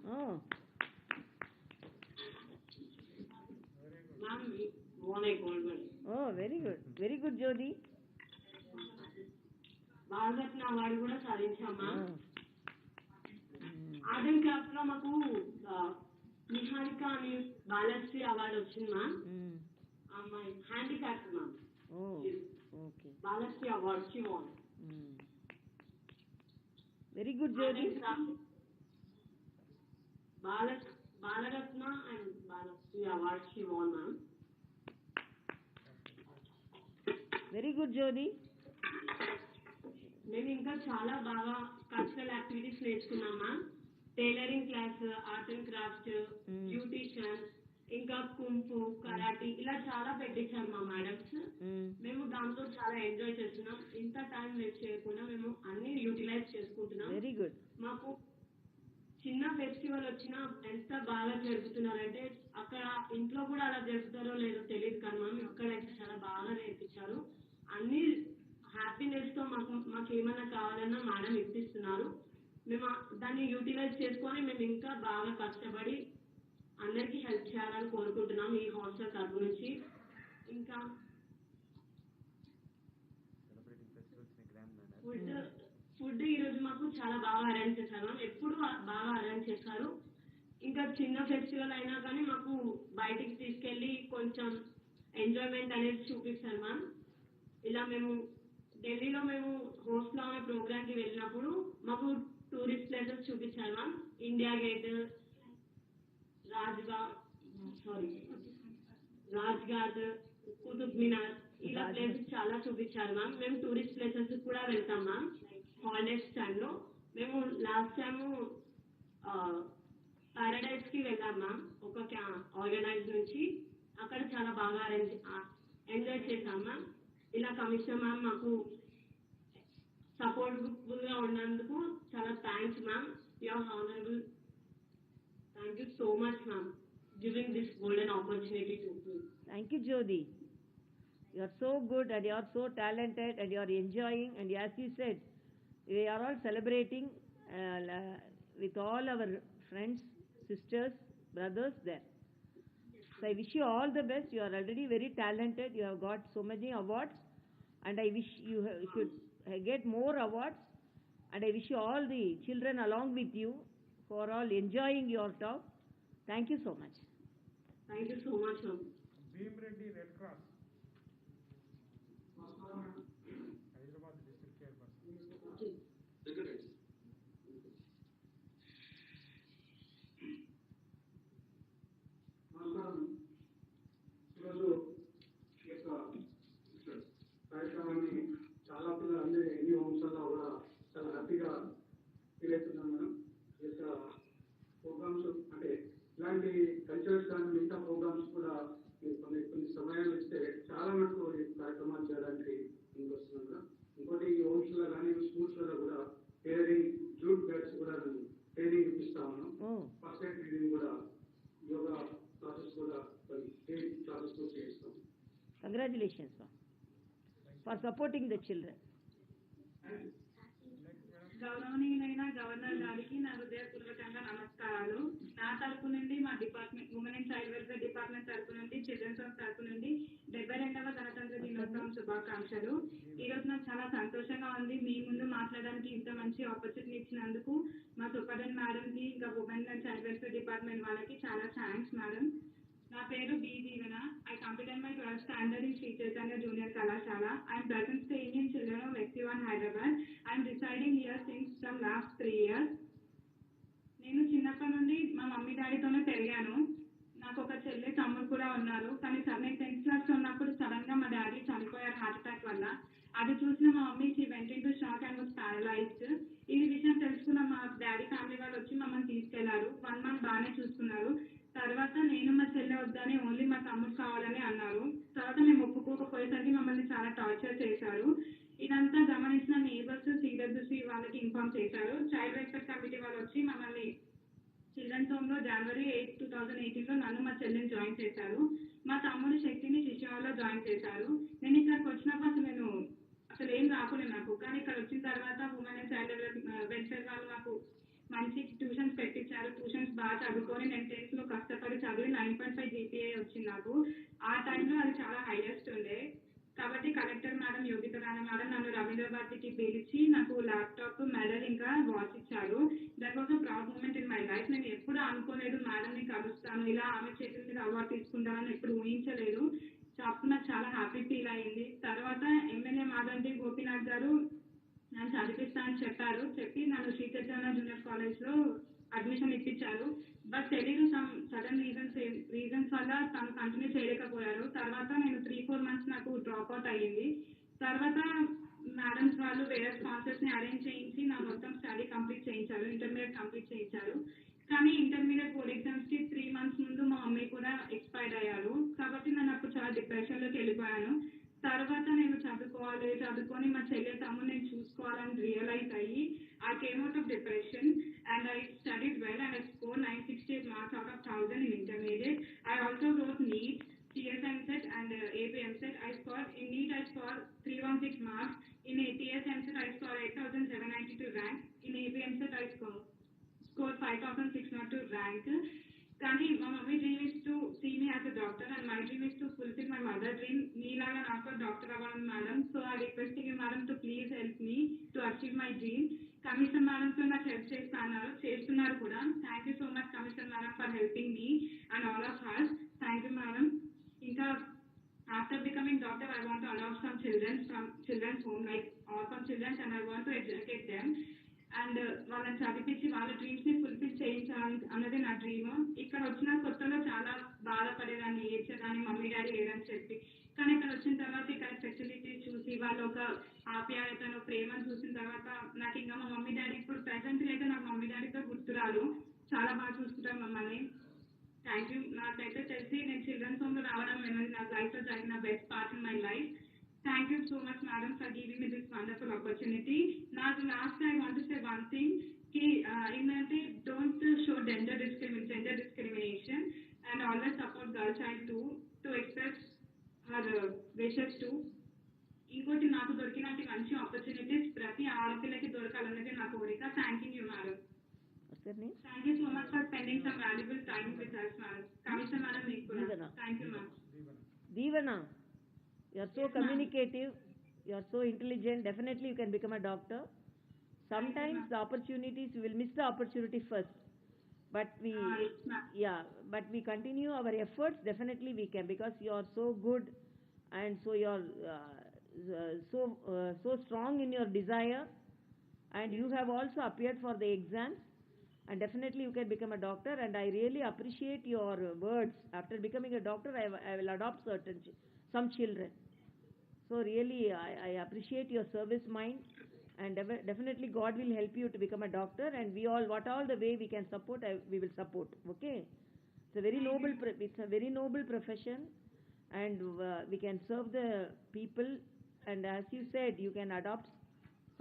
Ma'am won a gold medal. Oh, very good Jyoti. Bharat Ratna award కూడా సాధించాం మ్యామ్. ఆర్ట్ అండ్ క్రాఫ్ట్ లో మాకు నిహారిక అని బాలశ్రీ అవార్డు వచ్చింది మ్యామ్. అమ్మాయి handicraft ma'am. Balasri award she won. Very good Jyoti. Bala Ratna and Balasri award she won ma'am. Very good Jyoti. మేము ఇంకా చాలా బాగా కల్చరల్ యాక్టివిటీస్ నేర్చుకున్నాం ma'am. Tailoring class, art and craft, beautician, ఇంకా కుంఫు, కరాటీ ఇలా చాలా పెట్టించారు మా మేడమ్స్. మేము దాంతో చాలా ఎంజాయ్ చేస్తున్నాం. ఇంత టైం వేస్ట్ చేయకుండా మేము అన్ని యూటిలైజ్ చేసుకుంటున్నాం. Very good. మాకు చిన్న ఫెస్టివల్ వచ్చినా ఎంత బాగా జరుపుతున్నారంటే అక్కడ ఇంట్లో కూడా అలా జరుపుతారో లేదో తెలియదు కానీ మ్యామ్ ఇక్కడైతే చాలా బాగా నేర్పించారు. అన్ని హ్యాపీనెస్ తో మాకు ఏమైనా కావాలన్నా మేడం ఇప్పిస్తున్నారు. మేము దాన్ని యూటిలైజ్ చేసుకొని మేము ఇంకా బాగా కష్టపడి అందరికీ హెల్ప్ చేయాలని కోరుకుంటున్నాం ఈ హాస్టల్ తరపు నుంచి. ఇంకా ఫుడ్ ఈరోజు మాకు చాలా బాగా అరేంజ్ చేశారు మ్యామ్. ఎప్పుడు బాగా అరేంజ్ చేశారు. ఇంకా చిన్న ఫెస్టివల్ అయినా కానీ మాకు బయటికి తీసుకెళ్ళి కొంచెం ఎంజాయ్మెంట్ అనేది చూపిస్తారు మ్యామ్. ఇలా మేము ఢిల్లీలో మేము హోస్ట్లో ఉన్న ప్రోగ్రామ్కి వెళ్ళినప్పుడు మాకు టూరిస్ట్ ప్లేసెస్ చూపించారు ma'am. India gate, Rajghat, Qutub Minar ఇలా ప్లేసెస్ చాలా చూపించారు మ్యామ్. మేము టూరిస్ట్ ప్లేసెస్ కూడా వెళ్తాం మ్యామ్ హాలిడేస్ టైంలో. మేము లాస్ట్ టైము పారాడైజ్కి వెళ్ళాం మ్యామ్, ఒక ఆర్గనైజ్ నుంచి. అక్కడ చాలా బాగా ఎంజాయ్ చేశాం మ్యామ్. ఇలా కమిషనర్ మ్యామ్ మాకు సపోర్ట్ఫుల్గా ఉన్నందుకు చాలా thanks ma'am. Your honourable, thank you so much ma'am giving this golden opportunity to me. Thank you, Jyoti. You are so good and you are so talented and you are enjoying, and as you said, we are all celebrating with all our friends, sisters, brothers there. So I wish you all the best. You are already very talented. You have got so many awards, and I wish you should get more awards. And I wish you all the children along with you who are all enjoying your talk. Thank you so much. Thank you so much, ma'am. Bhim Reddy, Red Cross. Hyderabad District Care Person. నమస్కారం. ఈరోజు ఈ యొక్క కార్యక్రమాన్ని చాలా పిల్లలు అందరూ ఎన్ని హోమ్స్లో కూడా చాలా హ్యాపీగా ఫీల్ అవుతున్నాం మేడం. ఈ యొక్క ప్రోగ్రామ్స్ అంటే ఇలాంటి కల్చరల్స్ కానీ మిగతా ప్రోగ్రామ్స్ కూడా కొన్ని సమయాలు ఇస్తే చాలా మటుకు ఈ కార్యక్రమాలు చేయడానికి ముందుకు వస్తున్నాం మేడం. ఇంకోటి ఈ హోమ్స్లో కానీ స్కూల్స్లో కూడా టైలరింగ్, జూట్ బ్యాగ్స్ కూడా ట్రైనింగ్ ఇప్పిస్తా ఉన్నాం. ఫస్ట్ ఎయిడ్ ట్రైనింగ్ కూడా, యోగా క్లాసెస్ కూడా క్లాసెస్ కూడా చేస్తాం. Congratulations, ma'am, for supporting the children. గౌరవనీయులైన గవర్నర్ గారికి నా హృదయపూర్వకంగా నమస్కారాలు. నా తరపు నుండి మా department, women and child welfare department తరపు నుండి, చిల్డ్రన్స్ హోమ్ తరపు నుండి 72వ గణతంత్ర దినోత్సవం శుభాకాంక్షలు. ఈ రోజు నాకు చాలా సంతోషంగా ఉంది. మీ ముందు మాట్లాడడానికి ఇంత మంచి ఆపర్చునిటీ ఇచ్చినందుకు మా సూపరింటెండెంట్ మేడంకి, ఇంకా women and child welfare department వాళ్ళకి చాలా థ్యాంక్స్ మేడం. నా పేరు B Deevena. I completed my 12th standard in Sri Chaitanya Junior Kalashala. I am present staying in Children of SC1 Hyderabad. I am residing here since from last 3 years. నేను చిన్నప్పటి నుండి మా mummy డాడీతోనే పెరిగాను. నాకు ఒక చెల్లి, తమ్ముడు కూడా ఉన్నారు. కానీ నేను 10th క్లాస్ ఉన్నప్పుడు సడన్ గా మా డాడీ చనిపోయారు హార్ట్ అటాక్ వల్ల. అది చూసిన మా మమ్మీ షీ వెంట into shock and was paralysed. ఈ విషయం తెలుసుకున్న మా డాడీ ఫ్యామిలీ వాళ్ళు వచ్చి మమ్మల్ని తీసుకెళ్లారు. 1 month బాగానే చూసుకున్నారు. తర్వాత నేను మా చెల్లె వద్దని, ఓన్లీ మా తమ్ముడు కావాలని అన్నారు. తర్వాత మేము ఒప్పుకోకపోయేసరికి మమ్మల్ని చాలా టార్చర్ చేశారు. ఇదంతా గమనించిన నేబర్స్ సిడబ్ల్యూసి వాళ్ళకి ఇన్ఫార్మ్ చేశారు. చైల్డ్ వెల్ఫేర్ కమిటీ వాళ్ళు వచ్చి మమ్మల్ని చిల్డ్రన్స్ హోమ్ లో January 8, 2018 నన్ను మా చెల్లెని జాయిన్ చేశారు. మా తమ్ముడు శక్తిని శిశువాలో జాయిన్ చేశారు. నేను ఇక్కడికి వచ్చినప్పుడు అసలు ఏం రాకులేదు నాకు. కానీ ఇక్కడ వచ్చిన తర్వాత ఉమెన్ అండ్ చైల్డ్ వెల్ఫేర్ వాళ్ళు నాకు మంచి ట్యూషన్స్ పెట్టించారు. ట్యూషన్స్ బాగా చదువుకొని నేను 10th లో కష్టపడి చదివి 9.5 GPA వచ్చింది నాకు. ఆ టైంలో అది చాలా హైయెస్ట్ ఉండే. కాబట్టి collector madam, Yogitha Rani madam నన్ను రవీంద్రభారతికి పిలిచి నాకు ల్యాప్టాప్, మెడల్ ఇంకా వాచ్ ఇచ్చారు. That was a proud moment in my life. నేను ఎప్పుడు అనుకోలేదు మేడంని కలుస్తాను, ఇలా ఆమె చేతుల మీద అవార్డు తీసుకుంటానని ఎప్పుడు ఊహించలేదు. అప్పుడు నాకు చాలా హ్యాపీ ఫీల్ అయింది. తర్వాత ఎమ్మెల్యే మాధవి గోపీనాథ్ గారు నన్ను చదివిస్తానని చెప్పారు. చెప్పి నన్ను శ్రీ చైతన్య జూనియర్ కాలేజ్లో అడ్మిషన్ ఇప్పించారు. బట్ తెలీదు సమ్ సడన్ రీజన్స్ వల్ల తను కంటిన్యూ చేయలేకపోయారు. తర్వాత నేను 3-4 months నాకు డ్రాప్ అవుట్ అయ్యింది. తర్వాత మేడమ్స్ వాళ్ళు వేరే స్పాన్సర్స్ ని అరేంజ్ చేయించి నా మొత్తం స్టడీ కంప్లీట్ చేయించారు, ఇంటర్మీడియట్ కంప్లీట్ చేయించారు. కానీ ఇంటర్మీడియట్ బోర్డ్ ఎగ్జామ్స్ కి 3 months ముందు మా మమ్మీ కూడా ఎక్స్పైర్డ్ అయ్యారు. కాబట్టి నేను అప్పుడు చాలా డిప్రెషన్ లోకి వెళ్ళిపోయాను. తర్వాత నేను చదువుకొని మా చెల్లె తమ్ముడు నేను చూసుకోవాలని రియలైజ్ అయ్యి I came out of depression and I studied well and I scored 968 marks out of 1000 in intermediate. I also wrote NEET, TSMCET and APMCET. In NEET I scored 316 marks. In TSMCET I scored 8792 rank. In APMCET I scored 5602 rank. కానీ మా mummy dream is to see me as a doctor and my dream is to fulfil my mother dream. మీలాగా నాకు doctor అవ్వాలని madam. So I requesting you madam to please help me to achieve my dream. కూడా. Thank you so much commissioner madam for helping me and all of us. Thank you madam. ఇంకా after becoming doctor, I want to adopt some children from children's home, like orphan children, and I want to educate them. And వాళ్ళని చదివించి వాళ్ళ dreams ని fulfil చేయించాలి అన్నది నా dream. ఇక్కడ వచ్చిన కొత్తలో చాలా బాధపడేదాన్ని, ఏడ్చేదాన్ని, మమ్మీ డాడీ లేదని చెప్పి. కానీ ఇక్కడ వచ్చిన తర్వాత ఇక్కడ ఫెసిలిటీస్ చూసి వాళ్ళ ఒక ఆప్యాయతను ప్రేమను చూసిన తర్వాత నాకు ఇంకా మా మమ్మీ డాడీ ఇప్పుడు ప్రెసెంట్ అయితే నాకు మమ్మీ డాడీతో గుర్తురారు. చాలా బాగా చూసుకుంటారు మమ్మల్ని. Thank you. నాకైతే తెలిసి నేను చిల్డ్రన్స్ హోమ్ లో రావడం అనేది నా లైఫ్ లో జరిగిన best part in my life. Thank you so much, madam, for giving me this wonderful opportunity. Now, the last I want to say one thing, don't show gender discrimination, and always support girl child too, to express her wishes too. ఇంకోటి నాకు దొరికినట్టు మంచి opportunities ప్రతి ఆడపిల్లకి దొరకాలనేది నా కోరిక. Thanking you madam. Thank you so much for spending some valuable time with us, madam. Commissioner madam మీకు కూడా thank you ma'am. Deevana, you are so communicative, you are so intelligent, definitely you can become a doctor. Sometimes the opportunities, you will miss the opportunity first, but but we continue our efforts, definitely we can, because you are so good and so you are so strong in your desire, and you have also appeared for the exams, and definitely you can become a doctor. And I really appreciate your words. After becoming a doctor, I will adopt some children. So really, I appreciate your service mind, and definitely God will help you to become a doctor, and we all, what all the way we can support, we will support. Okay? It's a very noble profession, and we can serve the people. And as you said, you can adopt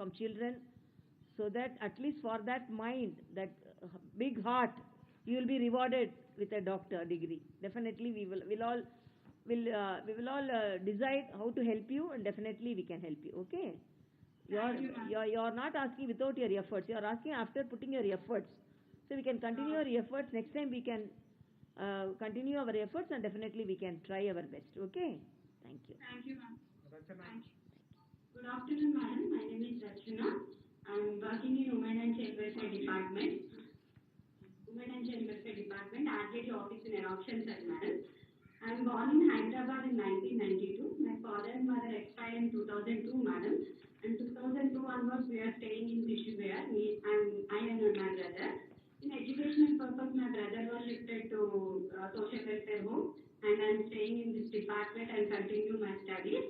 some children, so that at least for that mind, that big heart, you will be rewarded with a doctor degree. Definitely, we will all decide how to help you, and definitely we can help you. Okay? You're not asking without your efforts. You're asking after putting your efforts. So we can continue our efforts. Next time we can continue our efforts, and definitely we can try our best. Okay? Thank you. Thank you, ma'am. Rachana. Good afternoon, madam. My name is Rachana. I'm working in Women and Child Welfare Department. Women and Child Welfare Department, RJD office in Eruption, sir, madam. I am born in Hyderabad in 1992. My father and mother expired in 2002, madam. And 2002 onwards, we are staying in Trishubhaya. I and my brother. In educational purpose, my brother was shifted to social welfare home, and I am staying in this department and continue my studies.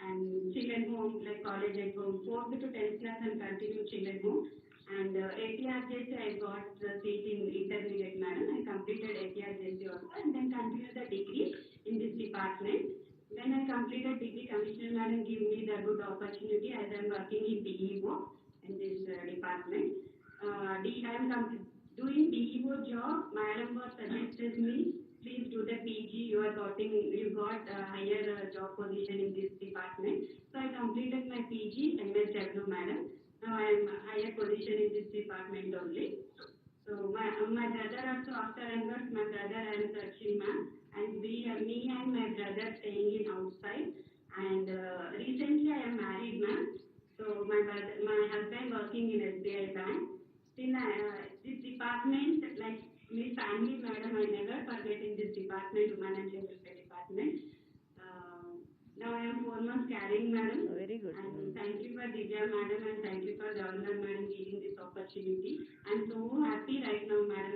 And children home, like college at home, 4th to 10th class, and continue children home. And ATRJC, I got the seat in intermediate, madam. I completed ATRJC also, and then continued the degree in this department. When I completed degree, Commissioner madam gave me the good opportunity as I am working in DEO in this department. I am doing DEO job. Madam was suggested me, please do the PG. You got a higher job position in this department. So I completed my PG MSW, madam. Now I am higher position in this department only. So my brother also, after onwards, my brother and Sachin ma'am, and me and my brother staying in outside. And recently I am married, ma'am. So my husband working in SBI Bank. Still this department, like my family, madam, I never forget in this department, Women and Child Welfare Department. Now I am 4 months carrying, madam. Oh, very good. And thank you for Divya madam, and thank you for Governor madam giving this opportunity. I am so happy right now, madam,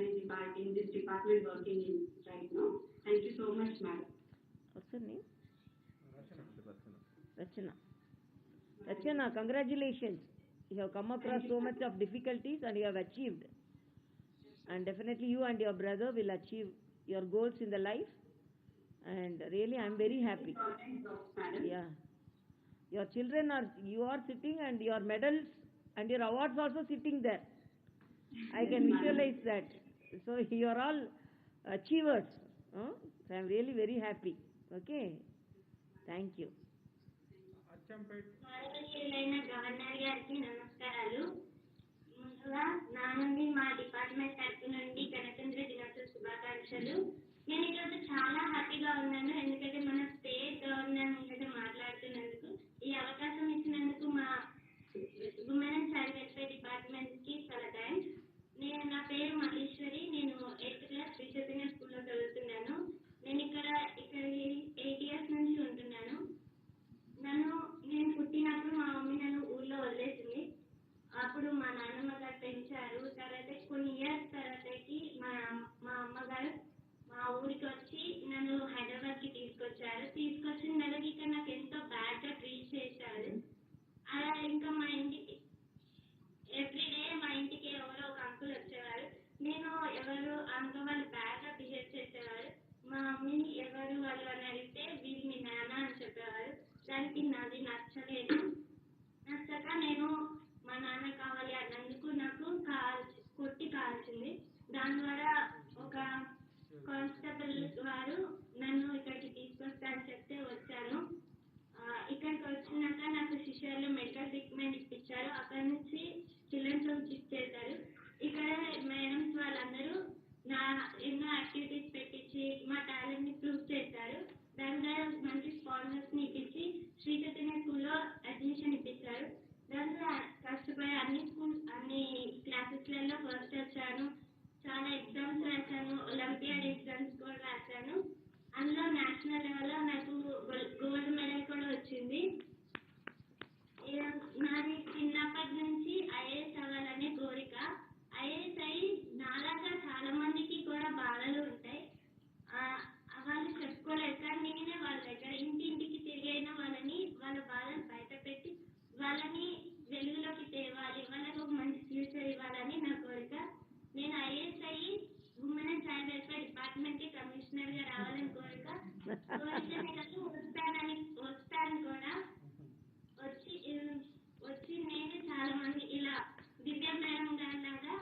in this department working in right now. Thank you so much, madam. What's her name? Rachana, congratulations. You have come across so much of difficulties, and you have achieved. And definitely you and your brother will achieve your goals in the life. And really, I am very happy. Yeah. Your children you are sitting, and your medals and your awards also sitting there. I can visualize that. So you are all achievers. So I am really very happy. Okay? Thank you. Acchampet. మానవీయులైన governor గారికి నమస్కారాలు. ముందుగా నా నుండి మా department తరపు నుండి గణతంత్ర దినోత్సవ శుభాకాంక్షలు. నేను ఈరోజు చాలా హ్యాపీగా ఉన్నాను, ఎందుకంటే మన స్టేట్ గవర్నర్ ముందు మాట్లాడుతున్నందుకు. ఈ అవకాశం ఇచ్చినందుకు మా women and child welfare department కి చాలా థ్యాంక్స్. నా పేరు మహేష్. నాది నచ్చక నేను మా నాన్న కావాలి అన్నందుకు నాకు కొట్టి కాల్చింది. దాని ద్వారా ఒక కానిస్టేబుల్ వారు నన్ను ఇక్కడికి తీసుకొస్తానని చెప్తే వచ్చాను. ఇక్కడికి వచ్చినాక నాకు శిష్యులు మెడికల్ ట్రీట్మెంట్ ఇప్పించారు. అక్కడి నుంచి చిల్డ్రన్స్ హోమ్ షిఫ్ట్ చేశారు. ఇక్కడ మేడమ్స్ వాళ్ళందరూ ఎన్నో యాక్టివిటీస్ పెట్టించి మా టాలెంట్ ని ప్రూవ్ చేశారు. దాని ద్వారా మంచి స్పాన్సర్స్ ని ఇప్పించి శ్రీ చైతన్య స్కూల్లో అడ్మిషన్ ఇప్పించారు. దాంట్లో కష్టపడి అన్ని క్లాసెస్లలో ఫస్ట్ వచ్చాను. చాలా ఎగ్జామ్స్ రాశాను. ఒలింపియాడ్ ఎగ్జామ్స్ కూడా రాశాను. అందులో నేషనల్ లెవెల్లో నాకు గోల్డ్ మెడల్ కూడా వచ్చింది. నాది చిన్నప్పటి నుంచి ఐఏఎస్ అవ్వాలనే కోరిక. ఐఏఎస్ అయి నాలాగా చాలా మందికి కూడా బాధలు ఉంటాయి. వాళ్ళు చెప్పుకోలేక నేనే వాళ్ళ దగ్గర ఇంటింటికి తిరిగైనా వాళ్ళ బాధలు బయట పెట్టి వాళ్ళని వెలుగులోకి తేవాలి, వాళ్ళకు ఒక మంచి ఫ్యూచర్ ఇవ్వాలని నా కోరిక. నేను ఐఏఎస్ అయ్యి women and child welfare department కి కమిషనర్ గా రావాలని కోరిక. వస్తాను కూడా. వచ్చి నేను చాలా మంది ఇలా దివ్య మేడం గారి లాగా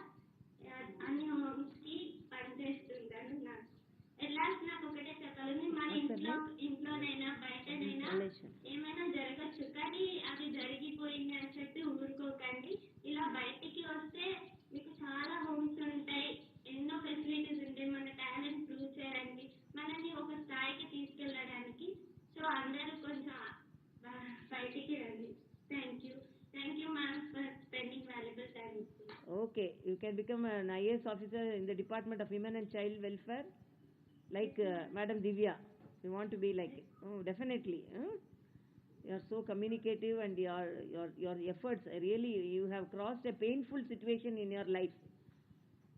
అన్ని హోమ్స్ కి పనిచేస్తుంటాను. నాకు ఒకటే చెప్పాలని, మన ఇంట్లోనైనా బయటనైనా ఏమైనా జరగచ్చు, కానీ అది జరిగిపోయింది అని చెప్పి ఊరుకోకండి. ఇలా బయటికి వస్తే మీకు చాలా హోమ్స్ ఉంటాయి, ఎన్నో ఫెసిలిటీస్ ఉంటాయి మన టాలెంట్ ప్రూవ్ చేయడానికి, మనల్ని ఒక స్థాయికి తీసుకెళ్ళడానికి. సో అందరూ కొంచెం బయటికి రండి. Thank you ma'am for spending valuable time. Okay, you can become an IAS officer in the Department of Women and Child Welfare, like Madam Divya. You want to be like? Oh, definitely. You are so communicative, and your efforts really, you have crossed a painful situation in your life.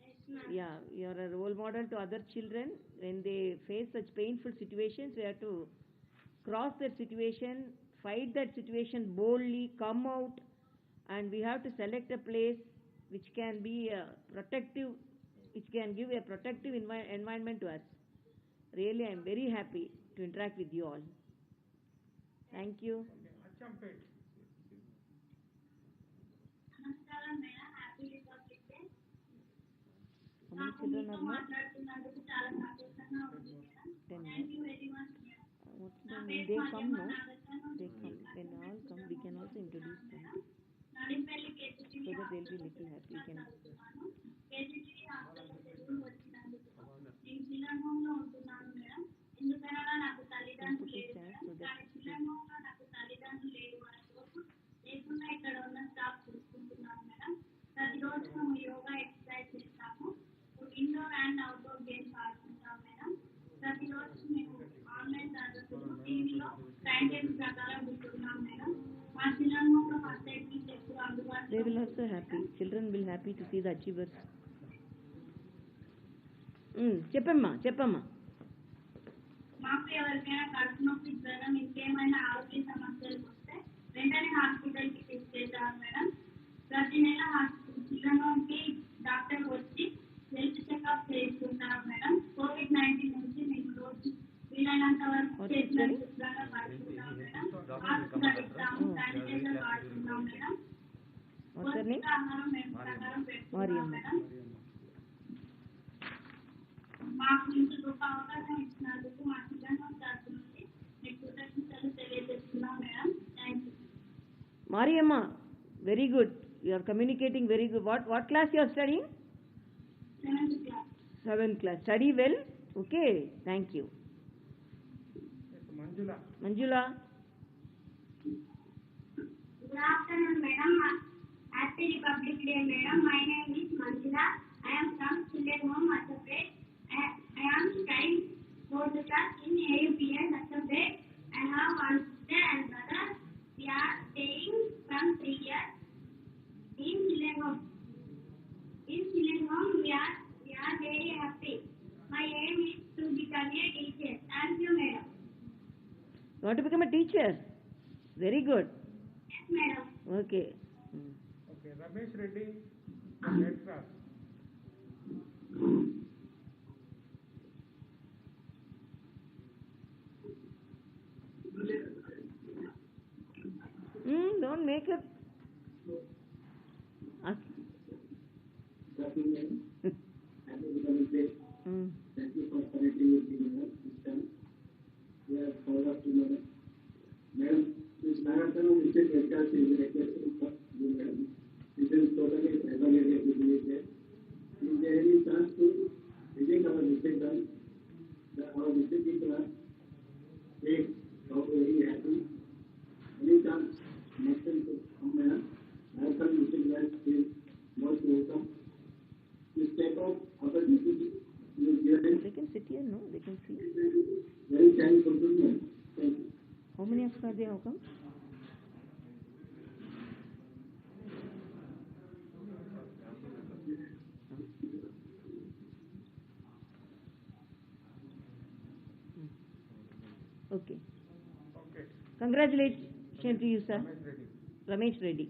Yes, ma'am. Yeah, you are a role model to other children. When they face such painful situations, we have to cross that situation, fight that situation boldly, come out, and we have to select a place which can be protective, which can give a protective environment to us. Really, I am very happy to interact with you all. Thank you. Acchampet. నమస్కారం madam, happy republic day. How many children are there? మాట్లాడుతున్నందుకు చాలా సంతోషంగా ఉంది madam. Thank you very much madam. When they come, no? They come. When all come, we can also introduce them. Nadimpalli KGT So that they'll be little happy. We can. KGT hospital వచ్చినందుకు నేను చిల్లంలో ఉంటున్నాను madam. ఎందుకనగా నాకు తల్లిదండ్రులు లేరు madam. కానీ చిల్లంలో నాకు తల్లిదండ్రులు లేరు వరకు లేకుండా ఇక్కడ ఉన్న స్టాఫ్ చూసుకుంటున్నాను మేడం. ప్రతిరోజు మేము యోగా ఎక్సర్సైజ్ చేస్తాము. ఇండోర్ అండ్ అవుట్డోర్ గేమ్స్ ఆడుకుంటాం మేడం. ప్రతిరోజు మేము ఆన్లైన్ తరగతులు టీవీలో టైం టేబుల్ ప్రకారం ఉంటున్నాం మేడం. మా చిల్లంలో ఫస్ట్ ఎయిడ్ కిట్ ఎప్పుడు అందుబాటులో. They will also happy. Children will happy to see the achievers. చెప్పమ్మా. మాకు ఎవరికైనా కడుపు నొప్పి, జ్వరం, ఇంకేమైనా ఆరోగ్య సమస్యలు వస్తే వెంటనే హాస్పిటల్కి తీసుకెళ్తారు మేడం. ప్రతి నెల చిల్లంలోకి డాక్టర్ వచ్చి హెల్త్ చెకప్ చేస్తుంటారు మేడం. కోవిడ్-19 నుంచి మేము రోజు వీలైనంత వరకు చేతులను శుభ్రంగా పడుకుంటాం మేడం. మాస్క్ ధరిస్తాము, శానిటైజర్ వాడుతున్నాం మేడం. ఆహారం మేము ప్రకారం పెట్టుకుంటాం మేడం. మాకు ఇంత గొప్ప అవకాశం ఇచ్చినందుకు మా చిల్డ్రన్ తరఫు నుండి మీకు కృతజ్ఞతలు తెలియజేస్తున్నాం madam. Thank you. Mariamma, very good. You are communicating very good. What class you are studying? 7th class. 7th class. Study well. Okay. Thank you. Manjula. Manjula. Good afternoon, madam. Happy Republic Day, madam. My name is Manjula. I am from Children Home, Madhya Pradesh. I am studying 4th class in AUPS, Madhya Pradesh. I have one sister and brother. We are staying from 3 years in Children Home. In Children Home, we are very happy. My aim is to become a teacher. Thank you, madam. You want to become a teacher? Very good. Yes, madam. Okay. Okay, Ramesh Reddy, 8th class. make it. Thank you for connecting with me, madam. We are proud of you, madam. Madam, this marathon is a request for you, madam. This is totally evaluated with me there. Is there any chance to visit our district? Our district people are safe, very happy. Any chance next time to come, madam? Marathon district is most welcome. This type of opportunity. They can sit here, no? They can see. Very thankful to you. Thank you. How many of they have come? Okay. Okay. Congratulations to you, sir. Ramesh Reddy.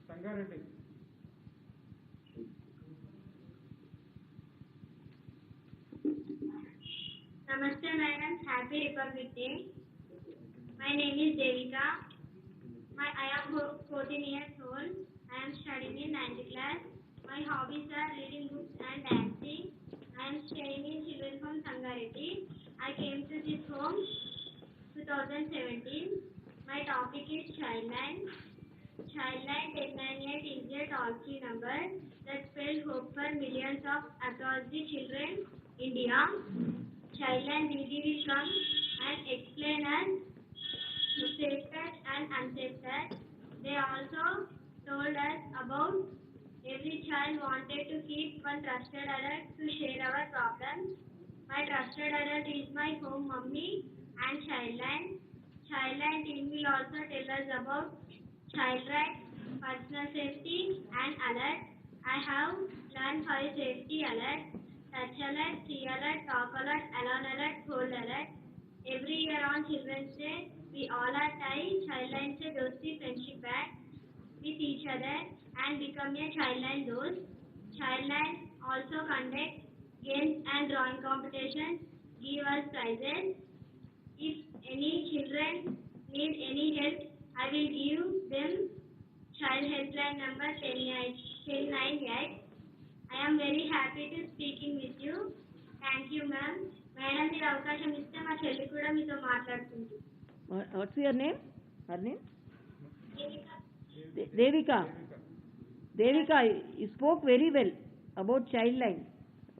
Sangareddy. Namaste, madam. Happy Republic Day. My name is Devika. I am 14 years old. I am studying in 9th class. My hobbies are reading books and dancing. I am staying in Children's Home Sangareddy. I came to this home 2017. My topic is Childline. Childline 1098 is a toll-free number that spells hope for millions of across the children in India. Childline really will come and explain us safe touch and unsafe touch. They also told us about every child wanted to keep one trusted adult to share our problems. My trusted adult is my home mummy and Childline. Childline team will also tell us about child rights, personal safety and alert. I have learned 5 safety alerts: touch alert, see alert, talk alert, alarm alert, hold alert. Every year on Children's Day, we all are tie Childline's dosti friendship band with each other and become a Childline dost. Childline also conduct games and drawing competitions, give us prizes. If any children need any help, I will give them child helpline number 1098. I am very happy to speaking with you. Thank you, ma'am. Madam, మీరు అవకాశం ఇస్తే మా చెల్లి కూడా మీతో మాట్లాడుతుంది. What's your name? Her name? Devika. Devika, you spoke very well about Childline.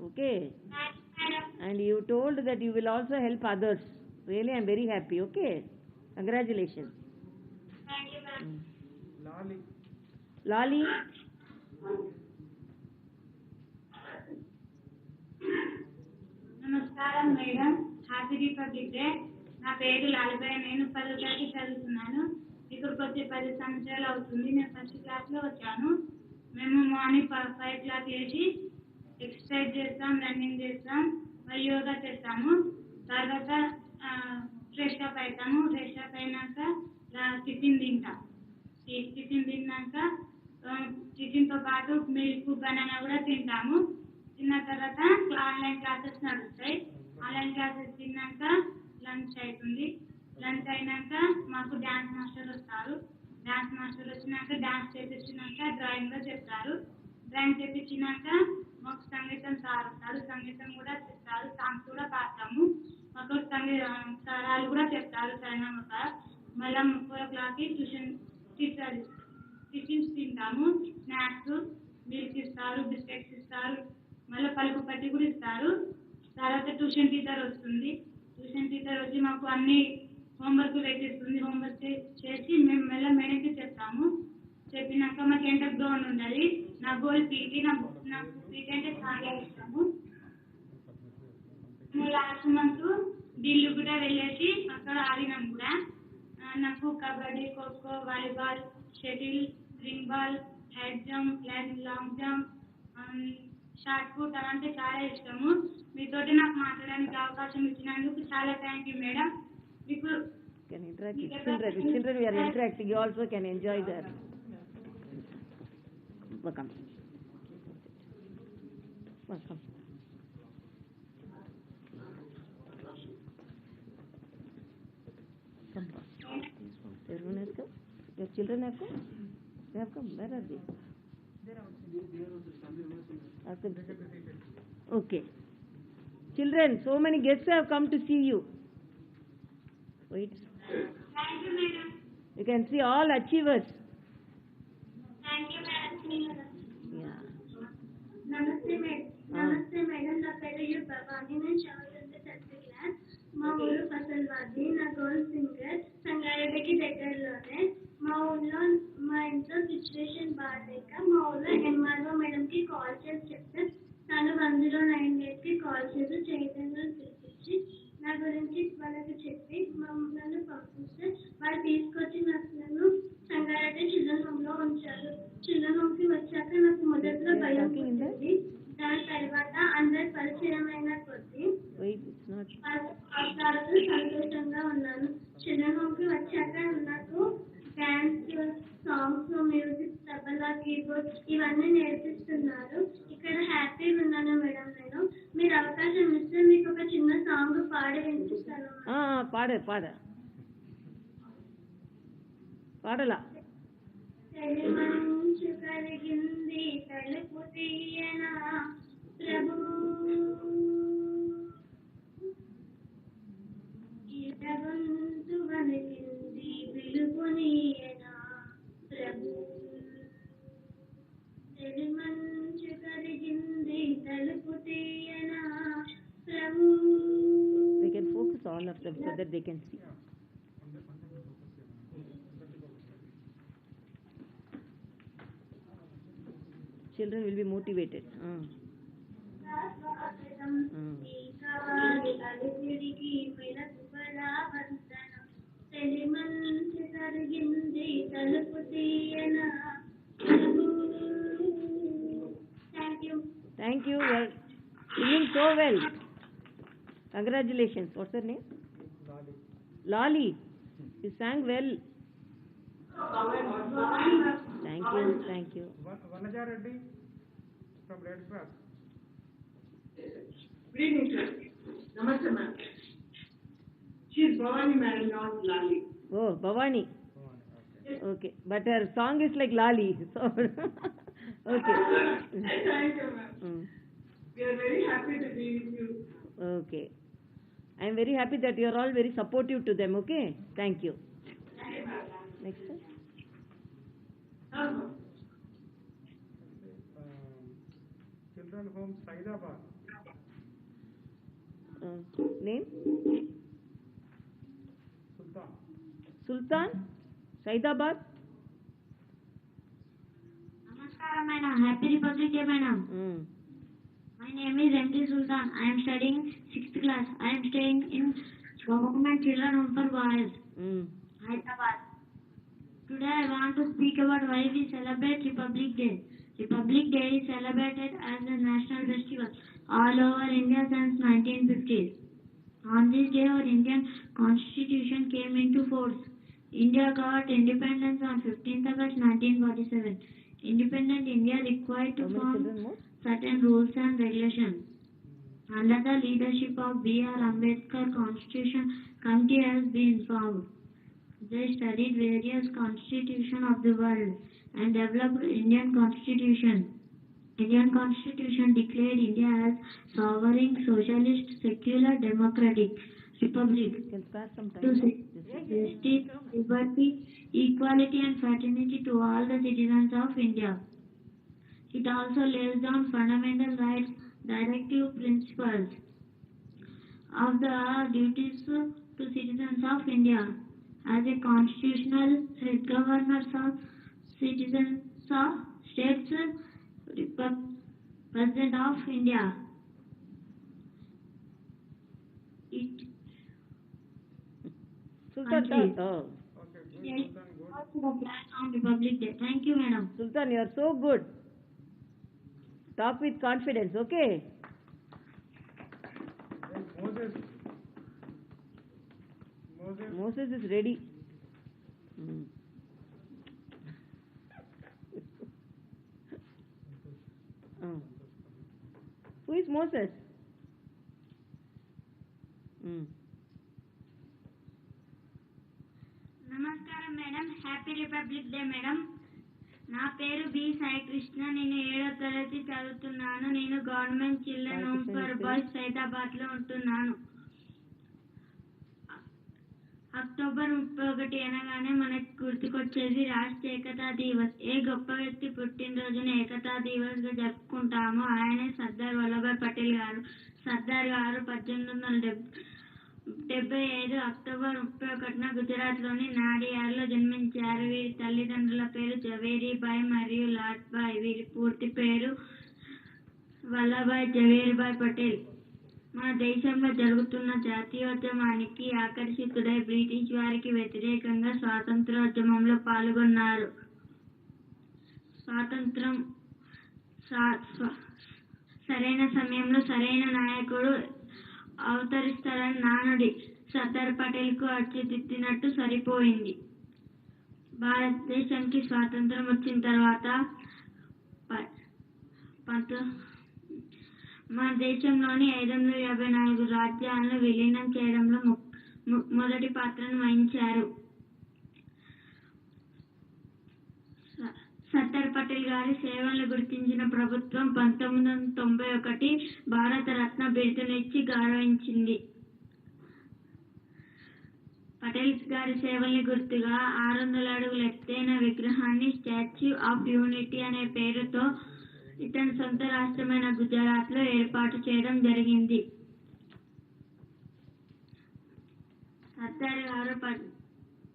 Okay. Madam. And you told that you will also help others. Really, I am very happy. Okay. Congratulations. Thank you, ma'am. Lali. Lali. నమస్కారం madam. Happy republic day. నా పేరు లాలిబాయ్. నేను 10వ తరగతి చదువుతున్నాను. ఇక్కడికి వచ్చి 10 సంవత్సరాలు అవుతుంది. నేను ఫస్ట్ క్లాస్లో వచ్చాను. మేము మార్నింగ్ 5 o'clock లేచి ఎక్సర్సైజ్ చేస్తాం, రన్నింగ్ చేస్తాం, మరి యోగా చేస్తాము. తర్వాత ఫ్రెష్ అప్ అవుతాము. ఫ్రెష్ అప్ అయినాక టిఫిన్ తింటాం. టిఫిన్ తిన్నాక టిఫిన్తో పాటు మిల్క్, బనానా కూడా తింటాము. తిన్న తర్వాత ఆన్లైన్ క్లాసెస్ నడుస్తాయి. ఆన్లైన్ క్లాసెస్ తిన్నాక లంచ్ అవుతుంది. లంచ్ అయినాక మాకు డ్యాన్స్ మాస్టర్ వస్తారు. డ్యాన్స్ మాస్టర్ వచ్చినాక డ్యాన్స్ చేపించినాక డ్రాయింగ్ లో చెప్తారు. డ్రాయింగ్ చేపించినాక మాకు సంగీతం సార్ వస్తారు. సంగీతం కూడా చెప్తారు. సాంగ్స్ కూడా పాడతాము. మాకు సారాలు కూడా చెప్తారు. సరైన సార్. మళ్ళీ 4 o'clock ట్యూషన్ టిఫిన్స్ తింటాము. స్నాక్స్, మిల్క్ ఇస్తారు, బిస్కెట్స్ ఇస్తారు, మళ్ళీ పలుకు పట్టి కూడా ఇస్తారు. తర్వాత ట్యూషన్ టీచర్ వస్తుంది. ట్యూషన్ టీచర్ వచ్చి మాకు అన్ని హోంవర్క్ వేసిస్తుంది. హోంవర్క్ చేసి మేము మళ్ళీ మేడంకి చెప్తాము. చెప్పినాక మాకు ఎంటర్ గ్రౌండ్ ఉన్నది. నా గోల్ పీటీ. నాకు పీటీ అంటే చాలా ఇష్టము. లాస్ట్ మంత్ ఢిల్లీ కూడా వెళ్ళేసి అక్కడ ఆడినాం కూడా. నాకు kabaddi, kho kho, volleyball, shuttle, ring ball, head jump, long jump, shot put అవంటే చాలా ఇష్టము. మీతోటి నాకు మాట్లాడడానికి అవకాశం ఇచ్చినందుకు చాలా థ్యాంక్ యూ మేడం. మీకు Can interact with children. With children we are interacting. You also can enjoy that. Welcome. Welcome. Your children have come? They have come. Where are they? Ask them. Okay. Children, so many guests have come to see you. Wait. Thank you, madam. You can see all achievers. Thank you, madam. Yeah. Namaste, madam. Namaste, madam. నా పేరు you Bhavani. నేను చదువుతుంది 10th class. మా ఊరు ఫసల్వాది. నా goal singer సంగారెడ్డికి దగ్గరలోనే. మా ఊర్లో మా ఇంట్లో సిచ్యువేషన్ బాగాలేక మా ఊర్లో ఎంఆర్ఓ మేడంకి కాల్ చేసి చెప్తే తను 109 డేస్కి కాల్ చేసి చైతన్యం పిలిపించి నా గురించి వాళ్ళకి చెప్పి నన్ను పంపిస్తే వాళ్ళు తీసుకొచ్చి నన్ను సంగారెడ్డి చిల్డ్రన్ హోమ్లో ఉంచారు. చిల్డ్రన్ హోమ్కి వచ్చాక నాకు మొదట్లో భయం పుట్టింది. దాని తర్వాత అందరు పరిచయమైన కొద్దీ సంతోషంగా ఉన్నాను. చిల్డ్రన్ హోమ్కి వచ్చాక నాకు dance, songs, music, tabla, keyboard ఇవన్నీ నేర్పిస్తున్నారు. ఇక్కడ హ్యాపీగా ఉన్నాను మేడం. నేను మీరు అవకాశం ఇస్తే మీకు ఒక చిన్న సాంగ్ పాడి వినిపిస్తాను. పాడలా మంచు కలిగింది తలుపు తీయనా ప్రభు, ఇటగొంతు వణికింది పిలుపునీయనా ప్రభు, మంచు కలిగింది తలుపు తీయనా ప్రభు. They can focus all of them so that they can see. Children will be motivated. Thank you. You are singing so well. Congratulations. What's her name? Lali. You sang well. Thank you. Vanaja Reddy from Red Cross. Good evening, sir. Namaste, ma'am. She is Bhavani, madam, not Lali. Oh, Bhavani. Okay. But her song is like Lali. So okay. Thank you, ma'am. We are very happy to be with you. Okay. I am very happy that you are all very supportive to them. Okay. Thank you. Next one. Children Home Saidabad. Name? Sultan? Saidabad? Namaskaram, madam. Happy Republic Day, madam. My name is MD Sultan. I am studying 6th class. I am staying in Government Children Home for Boys, Hyderabad. Today I want to speak about why we celebrate Republic Day. Republic Day is celebrated as a national festival all over India since 1950s. On this day, our Indian Constitution came into force. India got independence on 15th August 1947. Independent India required to form certain rules and regulations. Under the leadership of B.R. Ambedkar, Constitution Committee has been formed. They studied various constitutions of the world and developed Indian Constitution. Indian Constitution declared India as sovereign, socialist, secular, democratic republic to justice, liberty, equality and fraternity to all the citizens of India. It also lays down fundamental rights, directive principles of the duties to citizens of India. As a constitutional head governors of citizens of states, President of India. Sultan. Yes, on Republic Day. Thank you, madam. Sultan, you are so good. Talk with confidence, okay? Moses is ready. Who is Moses? Namaskaram, madam. Happy republic day madam. నా పేరు B Sai Krishna. నేను 7వ తరగతి చదువుతున్నాను. నేను government children home for boys Saidabad లో ఉంటున్నాను. October 31 అనగానే మనకు గుర్తుకొచ్చేది రాష్ట్రీయ ఏకతా దివస్. ఏ గొప్ప వ్యక్తి పుట్టినరోజున ఏకతా దివస్ గా జరుపుకుంటామో ఆయనే సర్దార్ వల్లభాయ్ పటేల్ గారు. సర్దార్ గారు 1875 అక్టోబర్ 31న గుజరాత్ లోని నాడియాడ్లో జన్మించారు. వీరి తల్లిదండ్రుల పేరు జవేరీబాయి మరియు లాడ్బాయ్. వీరి పూర్తి పేరు వల్లభాయ్ జవేరీబాయ్ పటేల్. మన దేశంలో జరుగుతున్న జాతీయోద్యమానికి ఆకర్షితుడై బ్రిటిష్ వారికి వ్యతిరేకంగా స్వాతంత్రోద్యమంలో పాల్గొన్నారు. స్వాతంత్రం సరైన సమయంలో సరైన నాయకుడు అవతరిస్తారని నానుడి సర్దార్ పటేల్ కు అచ్చుదిద్దినట్టు సరిపోయింది. భారతదేశానికి స్వాతంత్రం వచ్చిన తర్వాత మన దేశంలోని 554 రాజ్యాలను విలీనం చేయడంలో మొదటి పాత్రను వహించారు. సర్దార్ పటేల్ గారి సేవలను గుర్తించిన ప్రభుత్వం 1991 భారత రత్న బిరుదునిచ్చి గౌరవించింది. పటేల్ గారి సేవల్ని గుర్తుగా 600 అడుగుల ఎత్తైన విగ్రహాన్ని స్టాచ్యూ ఆఫ్ యూనిటీ అనే పేరుతో ఇతని సొంత రాష్ట్రమైన గుజరాత్ లో ఏర్పాటు చేయడం జరిగింది. సర్దార్ గారు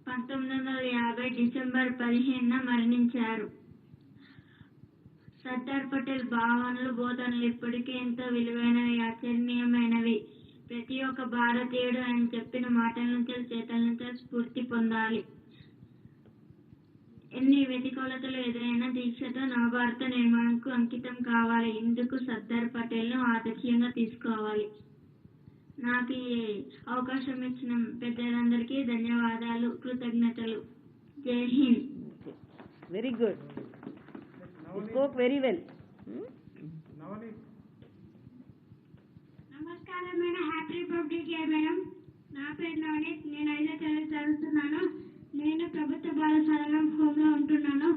1950 డిసెంబర్ 15న మరణించారు. సర్దార్ పటేల్ భావనలు బోధనలు ఇప్పటికీ ఎంతో విలువైనవి, ఆచరణీయమైనవి. ప్రతి ఒక్క భారతీయుడు ఆయన చెప్పిన మాటల నుంచి చేతల నుంచి స్ఫూర్తి పొందాలి. ఎన్ని వ్యతికూలతలు ఎదురైనా దీక్షతో నవభారత నిర్మాణంకు అంకితం కావాలి. ఇందుకు సర్దార్ పటేల్ ను ఆదర్శంగా తీసుకోవాలి. నాకు ఈ అవకాశం ఇచ్చిన పెద్దలందరికీ ధన్యవాదాలు, కృతజ్ఞతలు. Jai Hind. Very good. Spoke very well. నమస్కారం madam. Happy republic day madam. నా పేరు నవనీత్. నేను 5వ తరగతి చదువుతున్నాను. నేను ప్రభుత్వ బాల సదనం హోమ్ లో ఉంటున్నాను.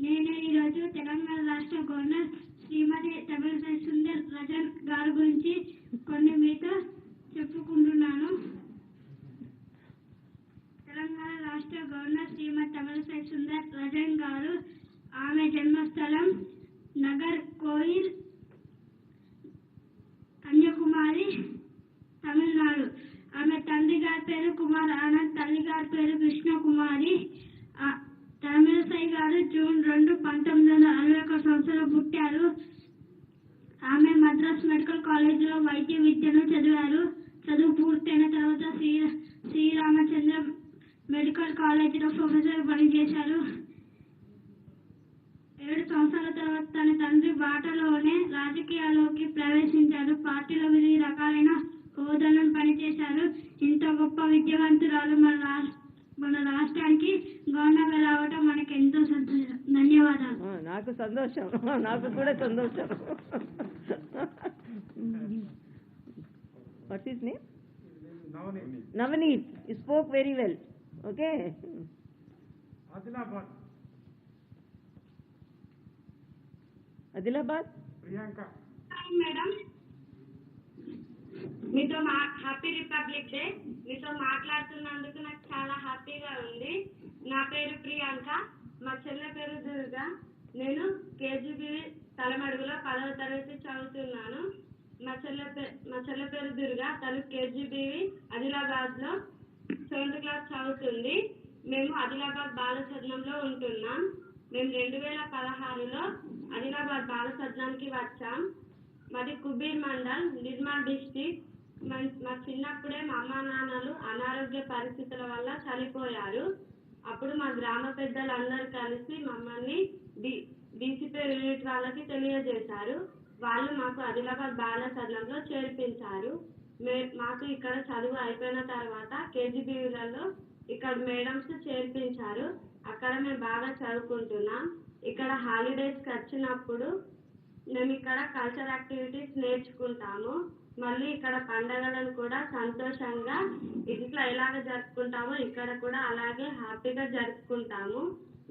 నేను ఈరోజు తెలంగాణ రాష్ట్ర గవర్నర్ శ్రీమతి తమిళిసై సుందర్ రజన్ గారి గురించి కొన్ని మీతో చెప్పుకుంటున్నాను. తెలంగాణ రాష్ట్ర గవర్నర్ శ్రీమతి తమిళిసై సుందర్ రజన్ గారు. ఆమె జన్మస్థలం నగర్ కోయిల్, కన్యాకుమారి, తమిళనాడు. ఆమె తండ్రి గారి పేరు కుమార్ ఆనంద్, తల్లి గారి పేరు కృష్ణకుమారి. తమిళిసై గారు జూన్ 2, 1961 పుట్టారు. ఆమె మద్రాస్ మెడికల్ కాలేజీలో వైద్య విద్యను చదివారు. చదువు పూర్తయిన తర్వాత శ్రీరామచంద్ర మెడికల్ కాలేజీలో ప్రొఫెసర్ పనిచేశారు. 7 సంవత్సరాల తర్వాత తన తండ్రి బాటలోనే రాజకీయాల్లోకి ప్రవేశించారు. పార్టీలో వివిధ రకాలైన హోదాలను పనిచేశారు. ఇంత గొప్ప విద్యావంతురాలు మన రాష్ట్రానికి గవర్నర్ గా రావటం మనకి ఎంతో సంతోషం. ధన్యవాదాలు. నాకు సంతోషం, నాకు కూడా సంతోషం. What's his name? Navneet. You spoke very well. Okay. Adilabad. Priyanka. Hi madam. మీతో హ్యాపీ రిపబ్లిక్ డే. మీతో మాట్లాడుతున్నందుకు నాకు చాలా హ్యాపీగా ఉంది. నా పేరు ప్రియాంక. మా చెల్లె పేరు దుర్గా. నేను కేజీబీ తలమడుగులో 10వ తరగతి చదువుతున్నాను. మా చెల్లె పేరు దుర్గా. తను కేజీబీ ఆదిలాబాద్ లో 7th క్లాస్ చదువుతుంది. మేము ఆదిలాబాద్ బాలసదనంలో ఉంటున్నాం. మేము 2016లో ఆదిలాబాద్ బాలసదనానికి వచ్చాం. మాది కుబీర్ మండల్, నిర్మల్ డిస్ట్రిక్ట్. మా చిన్నప్పుడే మా అమ్మా నాన్నలు అనారోగ్య పరిస్థితుల వల్ల చనిపోయారు. అప్పుడు మా గ్రామ పెద్దలందరూ కలిసి మమ్మల్ని డీసీపీ యూనిట్ వాళ్ళకి తెలియజేశారు. వాళ్ళు మాకు ఆదిలాబాద్ బాల సదనంలో చేర్పించారు. మాకు ఇక్కడ చదువు అయిపోయిన తర్వాత కేజీబీలలో ఇక్కడ మేడమ్స్ చేర్పించారు. అక్కడ మేము బాగా చదువుకుంటున్నాం. ఇక్కడ హాలిడేస్కి వచ్చినప్పుడు మేము ఇక్కడ కల్చర్ యాక్టివిటీస్ నేర్చుకుంటాము. మళ్ళీ ఇక్కడ పండగలను కూడా సంతోషంగా ఇంట్లో ఎలాగ జరుపుకుంటామో ఇక్కడ కూడా అలాగే హ్యాపీగా జరుపుకుంటాము.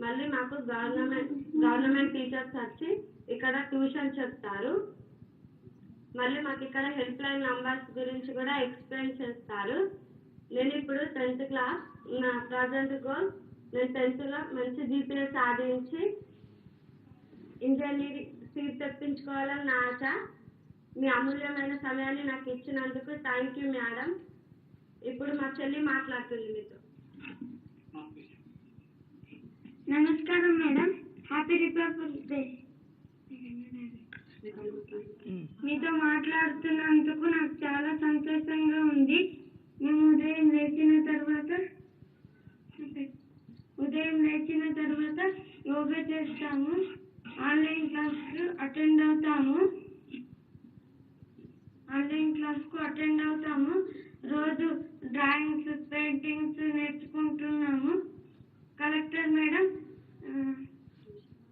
మళ్ళీ మాకు గవర్నమెంట్ టీచర్స్ వచ్చి ఇక్కడ ట్యూషన్ చెప్తారు. మళ్ళీ మాకు ఇక్కడ హెల్ప్ లైన్ నంబర్స్ గురించి కూడా ఎక్స్ప్లెయిన్ చేస్తారు. నేను ఇప్పుడు 10th క్లాస్. నా ప్రజెంట్ గోల్ నేను 10th మంచి జీపీఏ సాధించి ఇంజనీరింగ్ సీట్ తెప్పించుకోవాలని నా ఆశ. మీ అమూల్యమైన సమయాన్ని నాకు ఇచ్చినందుకు థ్యాంక్ యూ మేడం. ఇప్పుడు మా చెల్లి మాట్లాడుతుంది మీతో. నమస్కారం మేడం. Happy republic day. మీతో మాట్లాడుతున్నందుకు నాకు చాలా సంతోషంగా ఉంది. మేము ఉదయం లేచిన తర్వాత యోగా చేస్తాము. ఆన్లైన్ క్లాస్కు అటెండ్ అవుతాము. రోజు డ్రాయింగ్స్, పెయింటింగ్స్ నేర్చుకుంటున్నాము. కలెక్టర్ మేడం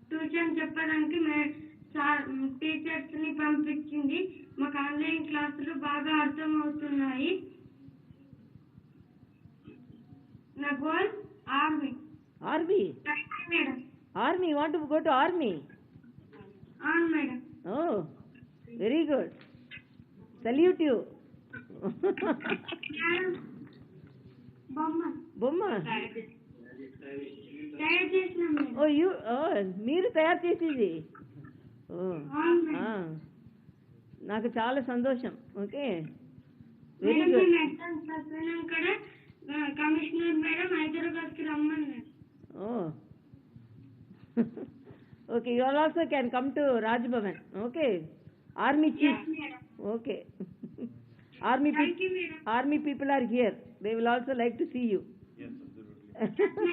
ట్యూషన్ చెప్పడానికి టీచర్స్ ని పంపించింది. మాకు ఆన్లైన్ క్లాసులు బాగా అర్థమవుతున్నాయి. నా goal army. Madam. Army, you want to go to army? అవును madam. Oh, very good. Salute you. బొమ్మ తయారు చేసినాం మేడం. మీరు తయారు చేసేది. నాకు చాలా సంతోషం. Okay, very good. కూడా కమిషనర్ మేడం హైదరాబాద్కి రమ్మన్నారు. Okay, you all also can come to Raj Bhavan. Okay, army chief. Okay. Army people are here. They will also like to see you. Yes, absolutely.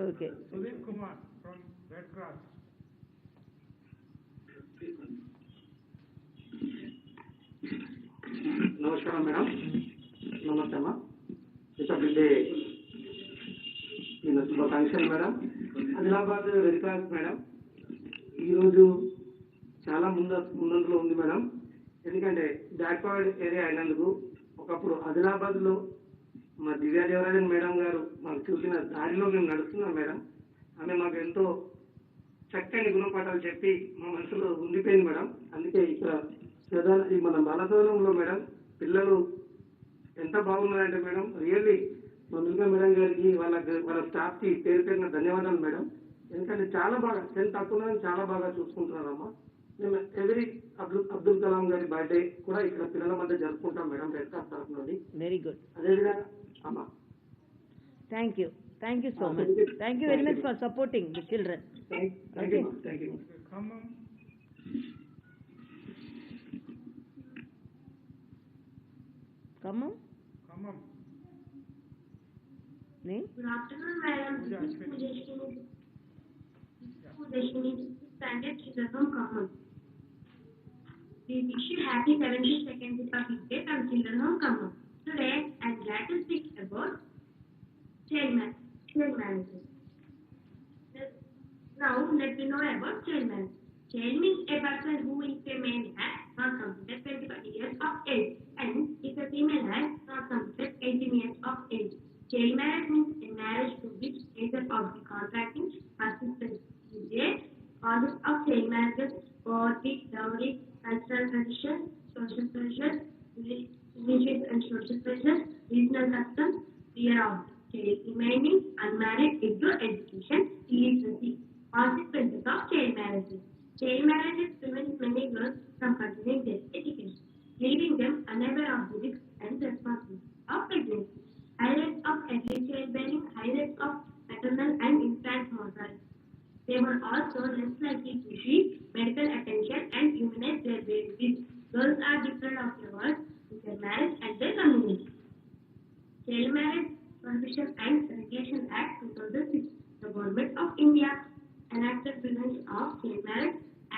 Okay. Sudhir Kumar from Red Cross. నమస్కారం madam. నమస్తే అమ్మా. Republic day శుభాకాంక్షలు madam. Adilabad red cross madam ఈరోజు చాలా ముందంజలో ఉంది madam. ఎందుకంటే backward area అయినందుకు ఒకప్పుడు ఆదిలాబాద్లో మా దివ్యాదేవరాజన్ మేడం గారు మాకు చూసిన దారిలో మేము నడుస్తున్నాం మేడం. ఆమె మాకు ఎంతో చక్కని గుణపాఠాలు చెప్పి మా మనసులో ఉండిపోయింది మేడం. అందుకే ఇక్కడ ఈ మన బాలసదనంలో మేడం పిల్లలు ఎంత బాగున్నారంటే మేడం రియల్లీ మా మిల్కా మేడం గారికి వాళ్ళ స్టాఫ్కి పేరు పేరున ధన్యవాదాలు మేడం. ఎందుకంటే చాలా బాగా 10th అప్పుడు చాలా బాగా చూసుకుంటున్నారమ్మా. మేము ఎవ్రీ అబ్దుల్ కలాం గారి బర్త్డే కూడా ఇక్కడ పిల్లల మధ్య జరుపుకుంటాం మేడం రెడ్ క్రాస్ తరఫు నుండి. Very good. అదేవిధంగా అమ్మా thank you so much. Thank you very much for supporting the children. Thank you. Khammam. Name? Good afternoon, madam. This is Pujashini, standard teacher from Khmmam. We wish you happy 72nd Republic Day from children of Khmmam. Today, I'm glad to speak about child marriage. Now, let me know about child marriage. Child means a person who is a male has not completed 25 years of age, and if a female has not completed 18 years of age. Child marriage means a marriage to which either of the contracting participants is a causes of child marriages, poverty, dowry, cultural traditions, social pressures, religious and social pressures, regional customs, fear of child remaining unmarried due to education, illiteracy. Consequences of child marriages. Child marriages prevent many girls from continuing their education, leaving them unaware of the risks and responsibilities of pregnancy. High rates of early childbearing, high rates of maternal and infant mortality. They were also less likely to seek medical attention and immunize their babies. Girls are deprived of their work in their marriage and their community. Child Marriage Prohibition and Regulation Act 2006. The Government of India enacted Prevention of Child Marriage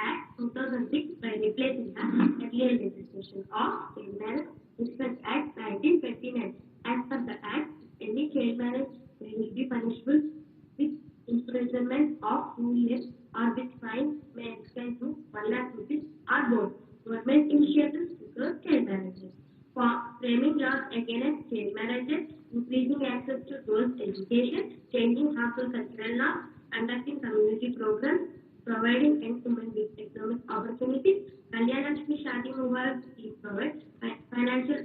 Act 2006 by replacing the earlier legislation of Child Marriage Research Act 1929. As per the Act, any child marriage will be punishable with imprisonment of 2 years or with fine may extend to 1 lakh rupees or both. Government initiatives to curb child laws against child marriages, increasing access to girls' education, changing harmful cultural laws, conducting community programs, providing young women with economic opportunities. Kalyan Lakshmi Shadi Mubarak scheme provides financial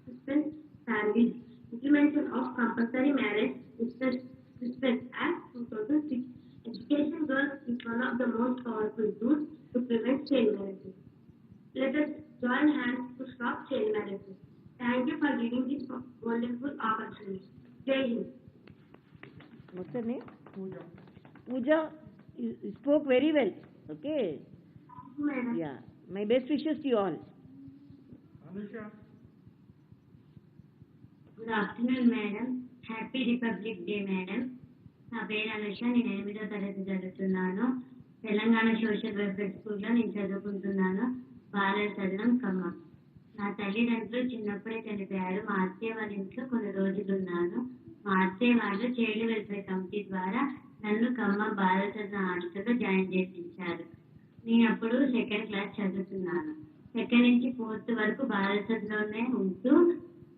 assistance service, implementation of compulsory marriage Respect Act 2006. Education girls is one of the most powerful tools to prevent child marriage. Let us join hands to stop child marriage. Thank you for giving this wonderful opportunity. Jai Hind. What's her name? Pooja. Pooja, you spoke very well. Okay. Madam. Yeah. My best wishes to you all. Anusha. Good afternoon madam. Happy republic day madam. నా పేరు అనుష. నేను 8వ తరగతి చదువుతున్నాను. Telangana social welfare స్కూల్లో నేను చదువుకుంటున్నాను. బాలల సదనం ఖమ్మం. నా తల్లిదండ్రులు చిన్నప్పుడే చనిపోయారు. మా అత్తయ్య వాళ్ళ ఇంట్లో కొన్ని రోజులు ఉన్నాను. మా అత్తయ్య వాళ్ళు చైల్డ్ వెల్ఫేర్ కమిటీ ద్వారా నన్ను ఖమ్మం బాలల సదనం హాస్టల్లో జాయిన్ చేయించారు. నేను అప్పుడు 2nd క్లాస్ చదువుతున్నాను. 2nd నుంచి 4th వరకు బాలల సదనంలోనే ఉంటూ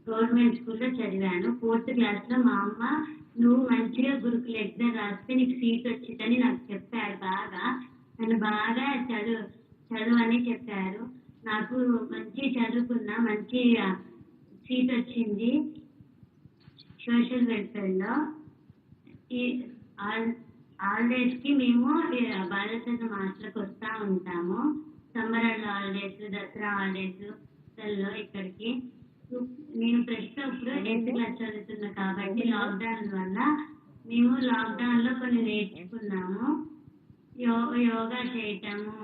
గవర్నమెంట్ స్కూల్లో చదివాను. 4th క్లాస్లో మా అమ్మ నువ్వు మంచిగా గురుకుల ఎగ్జామ్ రాస్తే నీకు సీట్ వచ్చిందని నాకు చెప్పారు. నన్ను బాగా చదువు అని చెప్పారు. నాకు మంచి చదువుకున్నా, మంచి సీట్ వచ్చింది సోషల్ వెల్ఫేర్లో. ఈ హాలిడేస్కి మేము బాలసదన హాస్టల్కి వస్తూ ఉంటాము. సమ్మర్ హాలిడేస్, దసరా హాలిడేస్ ఇక్కడికి. నేను ప్రస్తుతం ఇప్పుడు 8th క్లాస్ చదువుతున్నా కాబట్టి లాక్డౌన్ వల్ల మేము లాక్డౌన్లో కొన్ని నేర్చుకున్నాము. యోగా చేయటము,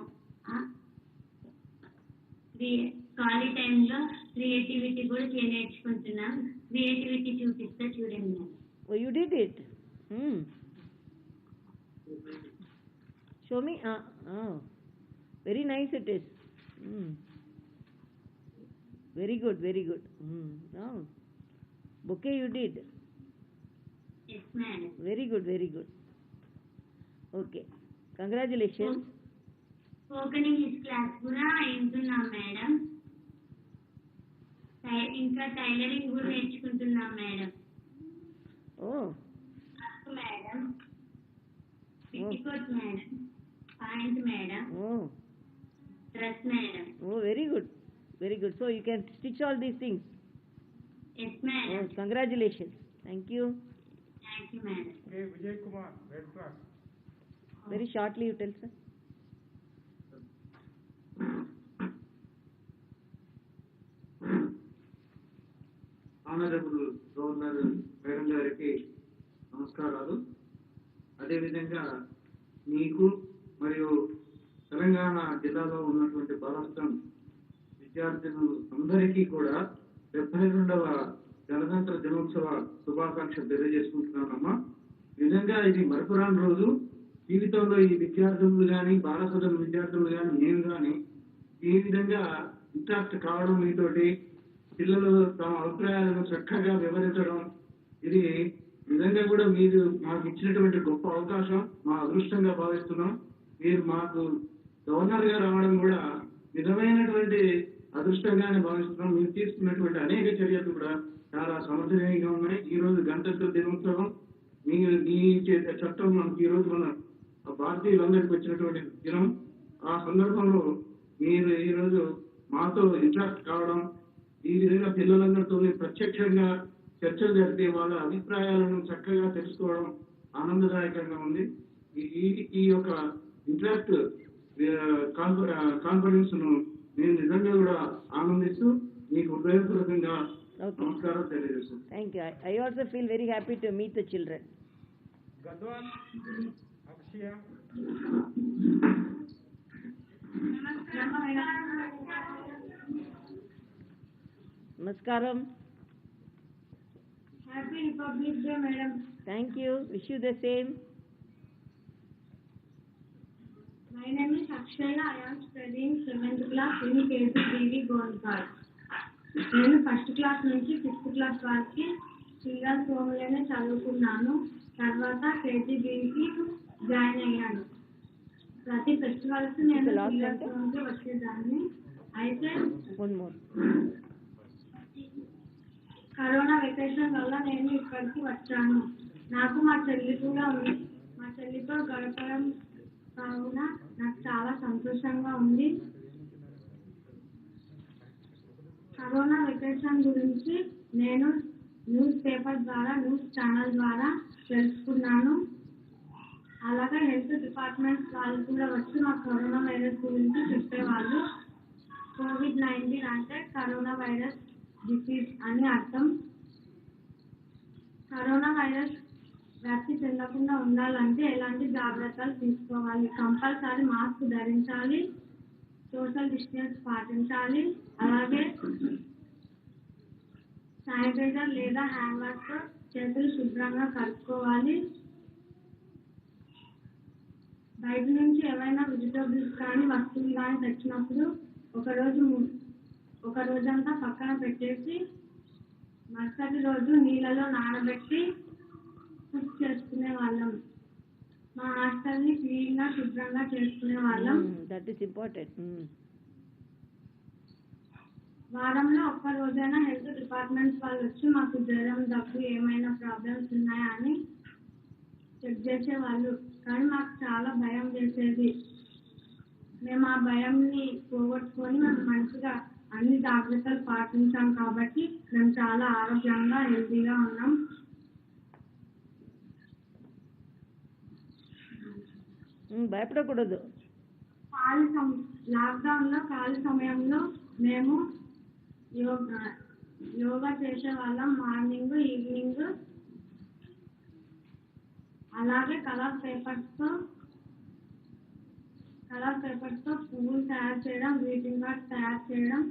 ఖాళీ టైంలో క్రియేటివిటీ కూడా నేర్చుకుంటున్నాం. క్రియేటివిటీ చూపిస్తా చూడండి. Oh, you did it. Show me. Oh, very nice it is. Very good, very good. Oh, bouquet you did. Yes, madam. Very good, very good. Okay, congratulations. Spoken English class కూడా వింటున్నాం madam. ఇంకా tailoring కూడా నేర్చుకుంటున్నాం madam. Oh. Madam, petticoat madam, point madam, dress madam. Oh, very good, very good. So you can stitch all these things. Yes, madam. Oh, congratulations. Thank you. Thank you, madam. K. Vijay Kumar, Red Cross. Very shortly you tell, sir. Honourable governor madam గారికి నమస్కారాలు. అదేవిధంగా మీకు మరియు తెలంగాణ జిల్లాలో ఉన్నటువంటి బాలస్టం విద్యార్థులు అందరికీ కూడా 72వ గణతంత్ర దినోత్సవ శుభాకాంక్షలు తెలియజేసుకుంటున్నానమ్మా. నిజంగా ఇది మరపురాని రోజు. జీవితంలో ఈ విద్యార్థులు కానీ, బాలసదన విద్యార్థులు కానీ, నేను కానీ ఈ విధంగా ఇంట్రాక్ట్ కావడం, మీతోటి పిల్లలు తమ అభిప్రాయాలను చక్కగా వివరించడం, ఇది నిజంగా కూడా మీరు మాకు ఇచ్చినటువంటి గొప్ప అవకాశం, మా అదృష్టంగా భావిస్తున్నాం. మీరు మాకు గవర్నర్ గా రావడం కూడా నిజమైనటువంటి అదృష్టంగానే భావిస్తున్నాం. మీరు తీసుకున్నటువంటి అనేక చర్యలు కూడా చాలా సమర్థనీయంగా ఉన్నాయి. ఈ రోజు గణతంత్ర దినోత్సవం, మీ చట్టం మనకి ఈ రోజు మన భారతీయులందరికీ వచ్చినటువంటి దినం. ఆ సందర్భంలో మీరు ఈ రోజు మాతో ఇంట్రాక్ట్ కావడం, ఈ విధంగా పిల్లలందరితో ప్రత్యక్షంగా చర్చలు జరిపి వాళ్ళ అభిప్రాయాలను చక్కగా తెలుసుకోవడం ఆనందదాయకంగా ఉంది. ఈ యొక్క ఇంటరాక్ట్ కాన్ఫరెన్స్ ను నేను నిజంగా కూడా ఆనందిస్తూ మీకు హృదయపూర్వకంగా నమస్కారం తెలియజేస్తున్నాను. Thank you. I also feel very happy to meet the children. Gadwan, Akshaya. Namaskaram. Happy Republic Day, madam. Thank you. Wish you the same. My name is Akshaya. I am studying 7th class in KCBV Gonkar. నేను 1st class నుంచి 5th class వరకు శ్రీరాజ్ స్కూల్లోనే చదువుకున్నాను. తర్వాత కేజీబీకి join అయ్యాను. ప్రతి festivals నేను శ్రీరాజ్ స్కూల్కి వచ్చేదాన్ని. అయితే One more. వెకేషన్ వల్ల నేను ఇక్కడికి వచ్చాను. నాకు మా చెల్లి కూడా ఉంది. మా చెల్లితో గడపడం కావున నాకు చాలా సంతోషంగా ఉంది. కరోనా వెకేషన్ గురించి నేను న్యూస్ పేపర్ ద్వారా, న్యూస్ ఛానల్ ద్వారా తెలుసుకున్నాను. అలాగే హెల్త్ డిపార్ట్మెంట్ వాళ్ళు కూడా వచ్చి మా కరోనా వైరస్ గురించి చెప్పేవాళ్ళు. COVID-19 అంటే కరోనా వైరస్ డిసీజ్ అని అర్థం. కరోనా వైరస్ వ్యాప్తి చెందకుండా ఉండాలంటే ఎలాంటి జాగ్రత్తలు తీసుకోవాలి? కంపల్సరీ మాస్క్ ధరించాలి, సోషల్ డిస్టెన్స్ పాటించాలి, అలాగే శానిటైజర్ లేదా హ్యాండ్ వాష్తో చేతులు శుభ్రంగా కడుక్కోవాలి. బయట నుంచి ఏవైనా వెజిటబుల్స్ కానీ వస్తువులు కానీ తెచ్చినప్పుడు ఒక రోజంతా పక్కన పెట్టేసి మరుసటి రోజు నీళ్ళలో నానబెట్టి కుక్ చేసుకునే వాళ్ళం. మా హాస్టల్ని క్లీన్గా శుభ్రంగా చేసుకునే వాళ్ళం. That is important. వారంలో ఒక్క రోజైనా హెల్త్ డిపార్ట్మెంట్ వాళ్ళు వచ్చి మాకు జ్వరం, దగ్గు, ఏమైనా ప్రాబ్లమ్స్ ఉన్నాయా అని చెక్ చేసేవాళ్ళు. కానీ మాకు చాలా భయం వేసేది. మేము ఆ భయంని పోగొట్టుకొని మేము మంచిగా అన్ని జాగ్రత్తలు పాటించాం కాబట్టి మేము చాలా ఆరోగ్యంగా హెల్తీగా ఉన్నాం. భయపడకూడదు. లాక్డౌన్లో ఖాళీ సమయంలో మేము యోగా చేసే వాళ్ళం. Morning, evening. అలాగే కలర్ పేపర్స్తో పువ్వులు తయారు చేయడం, గ్రీటింగ్ కార్డ్స్ తయారు చేయడం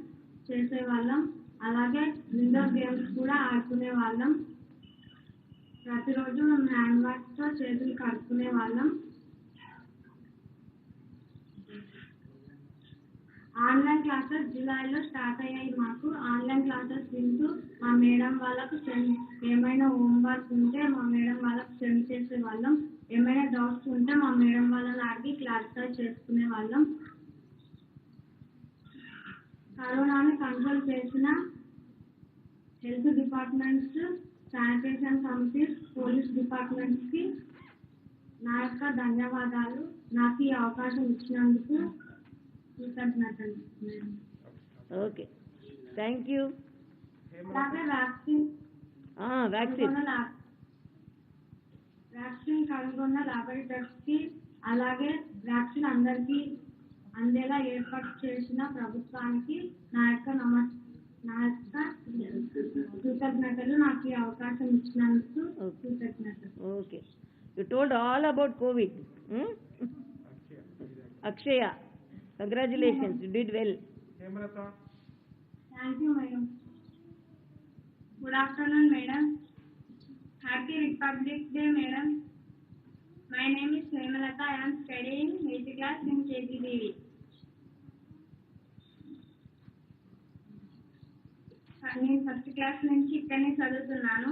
చేసేవాళ్ళం. అలాగే ఇండోర్ గేమ్స్ కూడా ఆడుకునే వాళ్ళం. ప్రతిరోజు మేము హ్యాండ్ వాష్తో చేతులు కడుక్కునే వాళ్ళం. ఆన్లైన్ క్లాసెస్ జూలైలో స్టార్ట్ అయ్యాయి. మాకు ఆన్లైన్ క్లాసెస్ వింటూ మా మేడం వాళ్ళకు ఏమైనా హోంవర్క్ ఉంటే మా మేడం వాళ్ళకు సెండ్ చేసే వాళ్ళం. ఏమైనా డౌట్స్ ఉంటే మా మేడం వాళ్ళని అడిగి క్లారిఫై చేసుకునే వాళ్ళం. కరోనాని కంట్రోల్ చేసిన health departments, sanitation committees, police డిపార్ట్మెంట్స్కి నా యొక్క ధన్యవాదాలు. నాకు ఈ అవకాశం ఇచ్చినందుకు కృతజ్ఞతలు. Okay, thank you. అలాగే వ్యాక్సిన్ కనుగొన్న లాబొరేటరీస్కి, అలాగే వ్యాక్సిన్ అందరికీ అందేలా ఏర్పాటు చేసిన ప్రభుత్వానికి నా యొక్క కృతజ్ఞతలు. నాకు ఈ అవకాశం ఇచ్చినందుకు కృతజ్ఞతలు. Okay, you told all about Covid. Akshaya, congratulations, you did well. Hemlata. Thank you, madam. Good afternoon, madam. Happy Republic Day, madam. My name is Hemlata. I am studying 8th class in KGBV. నేను first class నుంచి ఇక్కడనే చదువుతున్నాను.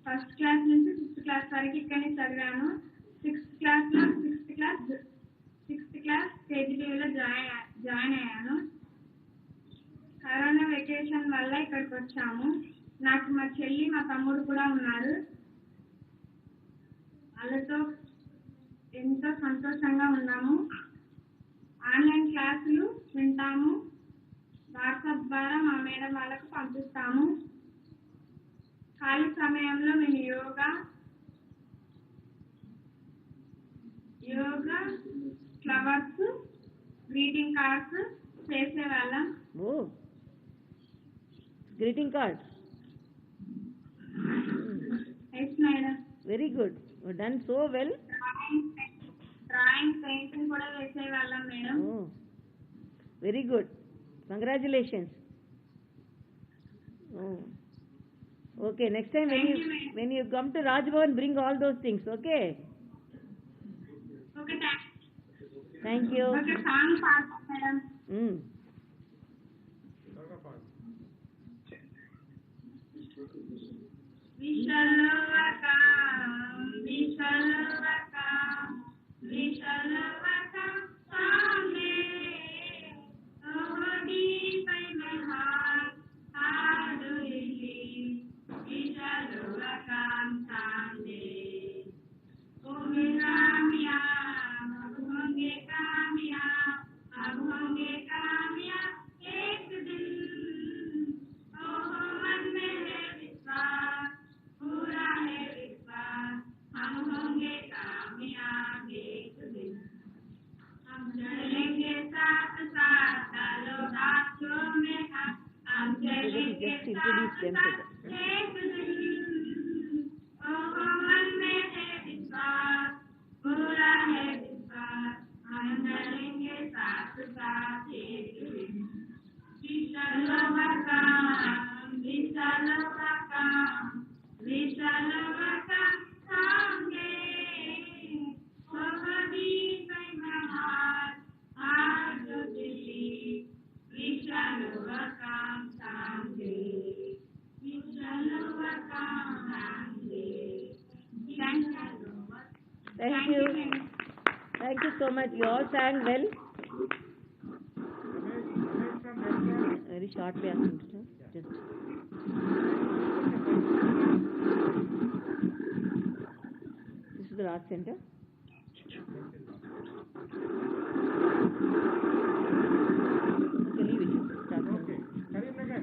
First class నుంచి 5th class వరకు ఇక్కడనే చదివాను. 6th class కేజీబీవీలో join అయ్యాను. Corona vacation వల్ల ఇక్కడికి వచ్చాము. నాకు మా చెల్లి, మా తమ్ముడు కూడా ఉన్నారు. వాళ్ళతో ఎంతో సంతోషంగా ఉన్నాము. ఆన్లైన్ క్లాసులు వింటాము. వాట్సాప్ ద్వారా మా మేడం వాళ్ళకు పంపిస్తాము. ఖాళీ సమయంలో మేము యోగా, ఫ్లవర్స్, గ్రీటింగ్ కార్డ్స్ చేసేవాళ్ళం. Greeting card. Yes madam. Very good, done so well. Drawing, painting కూడా వేసేవాళ్ళం madam. Very good, congratulations. Okay, next time when you come to Rajbhavan, bring all those things, okay? Okay, thank you. Okay, song paadam madam. We shall overcome someday. Oh, deep in my heart, how do you live? We हम चलेंगे साथ साथ, डालो हाथों में हाथ, हम चलेंगे साथ साथ एक दिन। ओ मन में है विश्वास, पूरा है विश्वास, हम चलेंगे साथ साथ एक दिन। विशाल overcome, Vishal overcome, Vishal overcome someday. Over deep in my heart, I do believe we shall overcome someday. We shall overcome someday. Thank you. Thank you so much. You all sang well. Very shortly, I think. Just. This is the last center. Okay, leave it. Start. Okay. Karimnagar.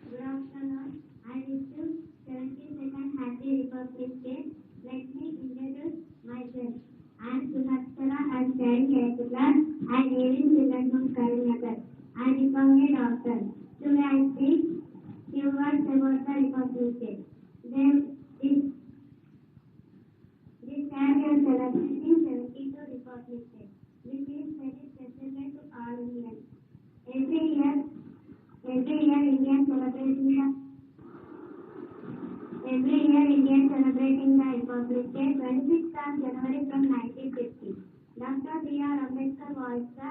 Good afternoon. I wish you 72nd Happy Republic Day. Let me introduce myself. I am Suhaksara. I am studying 8th class. I live in children from Karimnagar. I become a doctor. Today I speak few words about the Republic Day. This year we are celebrating 72 Republic Day. This is very special day to all Indians. Every year Indians celebrating the Republic Day 26th of January from 1950. Dr. B.R. Ambedkar was the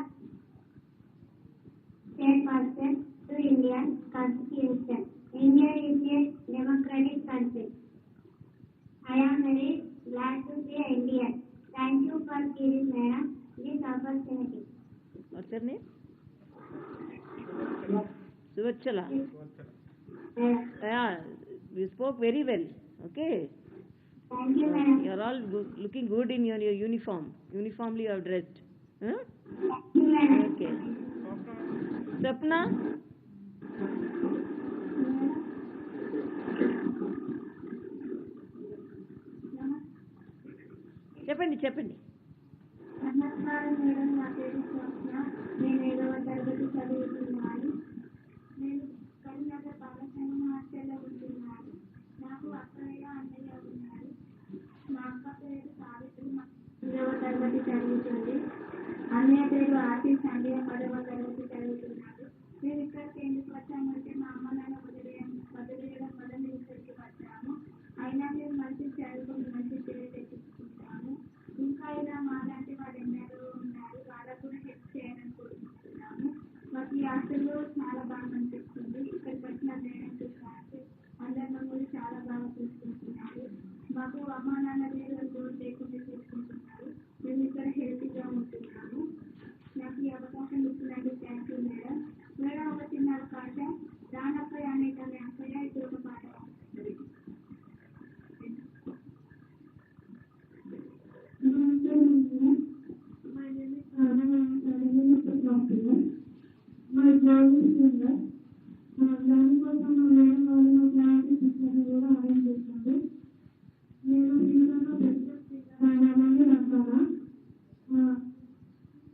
state person to Indian Constitution. India is a democratic country. I am very glad to be Indian. Thank you for giving madam this opportunity. What's your name? Suvachala. Yeah, you spoke very well. Okay. Thank you, madam. You are all looking good in your uniform. Uniformly you are dressed. Huh? Thank you, madam. Okay. Sapna? చెప్పండి. నమస్కారం madam, నా పేరు స్వప్న. నేను 7వ తరగతి చదువుతున్నాను. నేను కరీంనగర్ బాలసైన హాస్టల్లో ఉంటున్నాను. నాకు అక్కయ్య అన్నయ్య ఉన్నారు. మా అక్క పేరు సావిత్రి, 2వ తరగతి చదువుతుంది. అన్నయ్య పేరు ఆశీష్, అన్నయ్య 10వ తరగతి చదువుతున్నారు. మేము ఇక్కడికి ఎందుకు వచ్చామంటే మా అమ్మ నాన్న వదిలేయడం వల్ల మేము ఇక్కడికి వచ్చాము. అయినా మేము మంచి చదువుకుని మంచి పేరు తెచ్చుకుంటాము. ఇంకా ఇలా మాలాంటి వాళ్ళు ఎందరో ఉన్నారు, వాళ్ళకు కూడా హెల్ప్ చేయాలని కోరుకుంటున్నాము. మాకు ఈ హాస్టల్లో చాలా బాగా అనిపిస్తుంది. ఇక్కడికి వచ్చిన పేరెంట్స్ సార్స్ అందరు మమ్మల్ని చాలా బాగా చూసుకుంటున్నారు. మాకు అమ్మ నాన్న లేదు గోల్ లేకుండా చూసుకుంటున్నారు. మేము ఇక్కడ హెల్తీగా ఉంటున్నాము. నాకు ఈ అవకాశం ఇచ్చినందుకు థ్యాంక్ యూ మేడం. మేడం ఒక చిన్న అవకాశం, రానక్కయ్య అనేటమే అక్కయ్య ఇప్పుడు ఒక పాట పాడుతుంది. My name is Anna. I am studying in the doctor. My job is singer. దాని కోసం మేడం వాళ్ళు మా క్లాసెస్ ఇచ్చారు కూడా అరేంజ్ చేశారు. నేను ఫ్యూచర్లో బెస్ట్ అవ్వాలని రాస్తాను.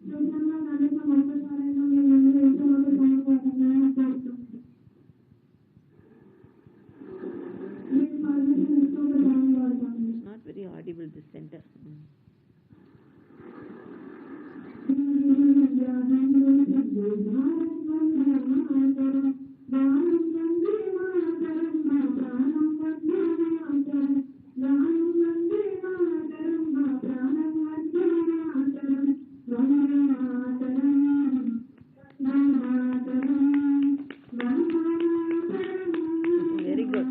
ఫ్యూచర్లో కనీసం ఒక్కసారైనా మేము ఎంతమంది బాగుపడుతున్నాయని కోరుతున్నాను. మీరు పర్మిషన్ ఇస్తూ బాగుపడతాను. Not very audible this center. Very good.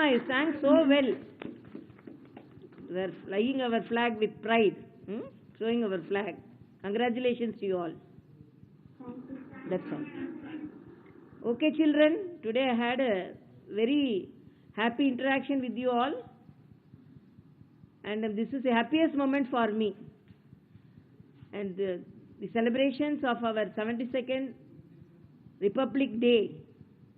You sang so well. We are flying our flag with pride, showing our flag. Congratulations to you all. That's all. Okay, children, today I had a very happy interaction with you all. And this is the happiest moment for me. And the celebrations of our 72nd Republic Day,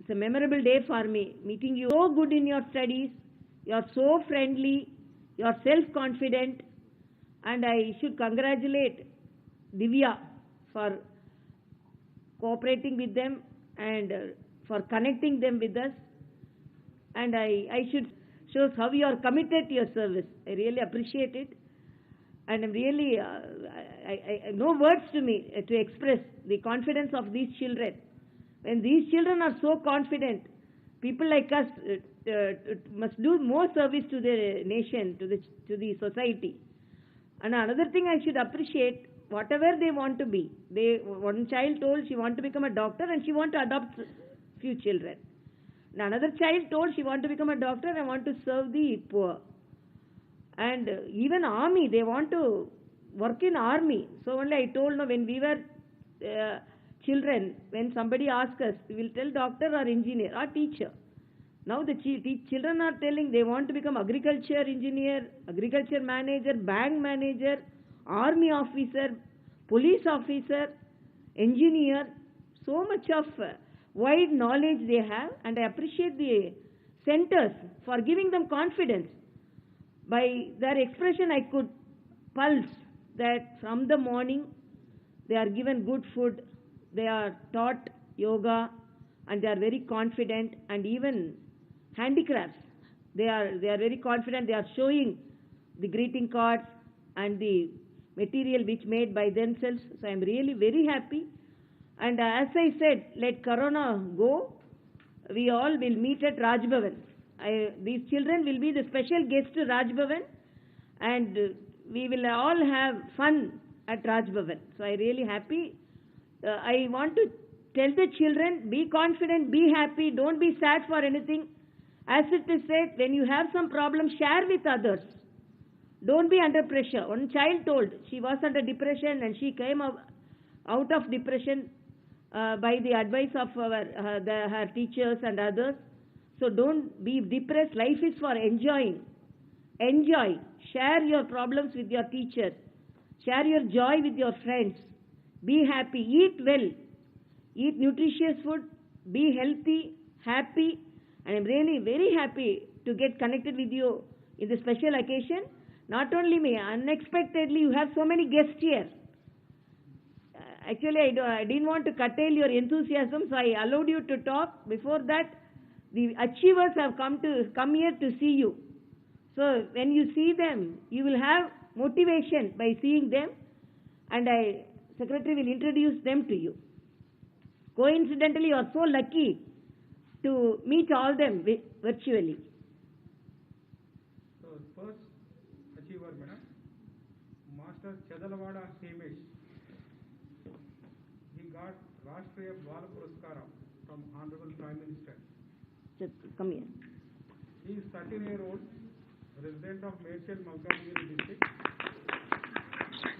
it's a memorable day for me. Meeting you so good in your studies, you are so friendly, you are self-confident, and I should congratulate Divya for cooperating with them and for connecting them with us. And I should shows how you are committed to your service. I really appreciate it. And I'm really, I no words to me to express the confidence of these children. When these children are so confident, people like us must do more service to the nation, to the society. And another thing I should appreciate, whatever they want to be. One child told she want to become a doctor and she want to adopt few children. And another child told she want to become a doctor and want to serve the poor. And even army, they want to work in army. So only I told, no, when we were children, when somebody asks us, we will tell doctor or engineer or teacher. Now the children are telling they want to become agriculture engineer, agriculture manager, bank manager, army officer, police officer, engineer. So much of wide knowledge they have, and I appreciate the centers for giving them confidence. By their expression, I could pulse that from the morning they are given good food, they are taught yoga, and they are very confident. And even handicrafts, they are very confident. They are showing the greeting cards and the material which made by themselves. So I am really very happy. And as I said, let Corona go. We all will meet at Raj Bhavan. These children will be the special guests to Raj Bhavan, and we will all have fun at Raj Bhavan. So I really happy. I want to tell the children, be confident, be happy, don't be sad for anything. As it is said, when you have some problem, share with others. Don't be under pressure. One child told she was under depression and she came out of depression by the advice of her teachers and others. So don't be depressed. Life is for enjoying. Enjoy. Share your problems with your teachers. Share your joy with your friends. Be happy. Eat well. Eat nutritious food. Be healthy, happy. And I'm really very happy to get connected with you in this special occasion. Not only me, unexpectedly you have so many guests here. Actually, I didn't want to curtail your enthusiasm, so I allowed you to talk. Before that, the achievers have come here to see you. So when you see them, you will have motivation by seeing them, and Secretary will introduce them to you. Coincidentally, you are so lucky to meet all them virtually. So first achiever, madam, Master Chedalawada Hemish. He got Rashtriya Bala Puraskara from Honorable Prime Minister. Just come here. He is 13-year-old, resident of Medchel, Malkangiri district.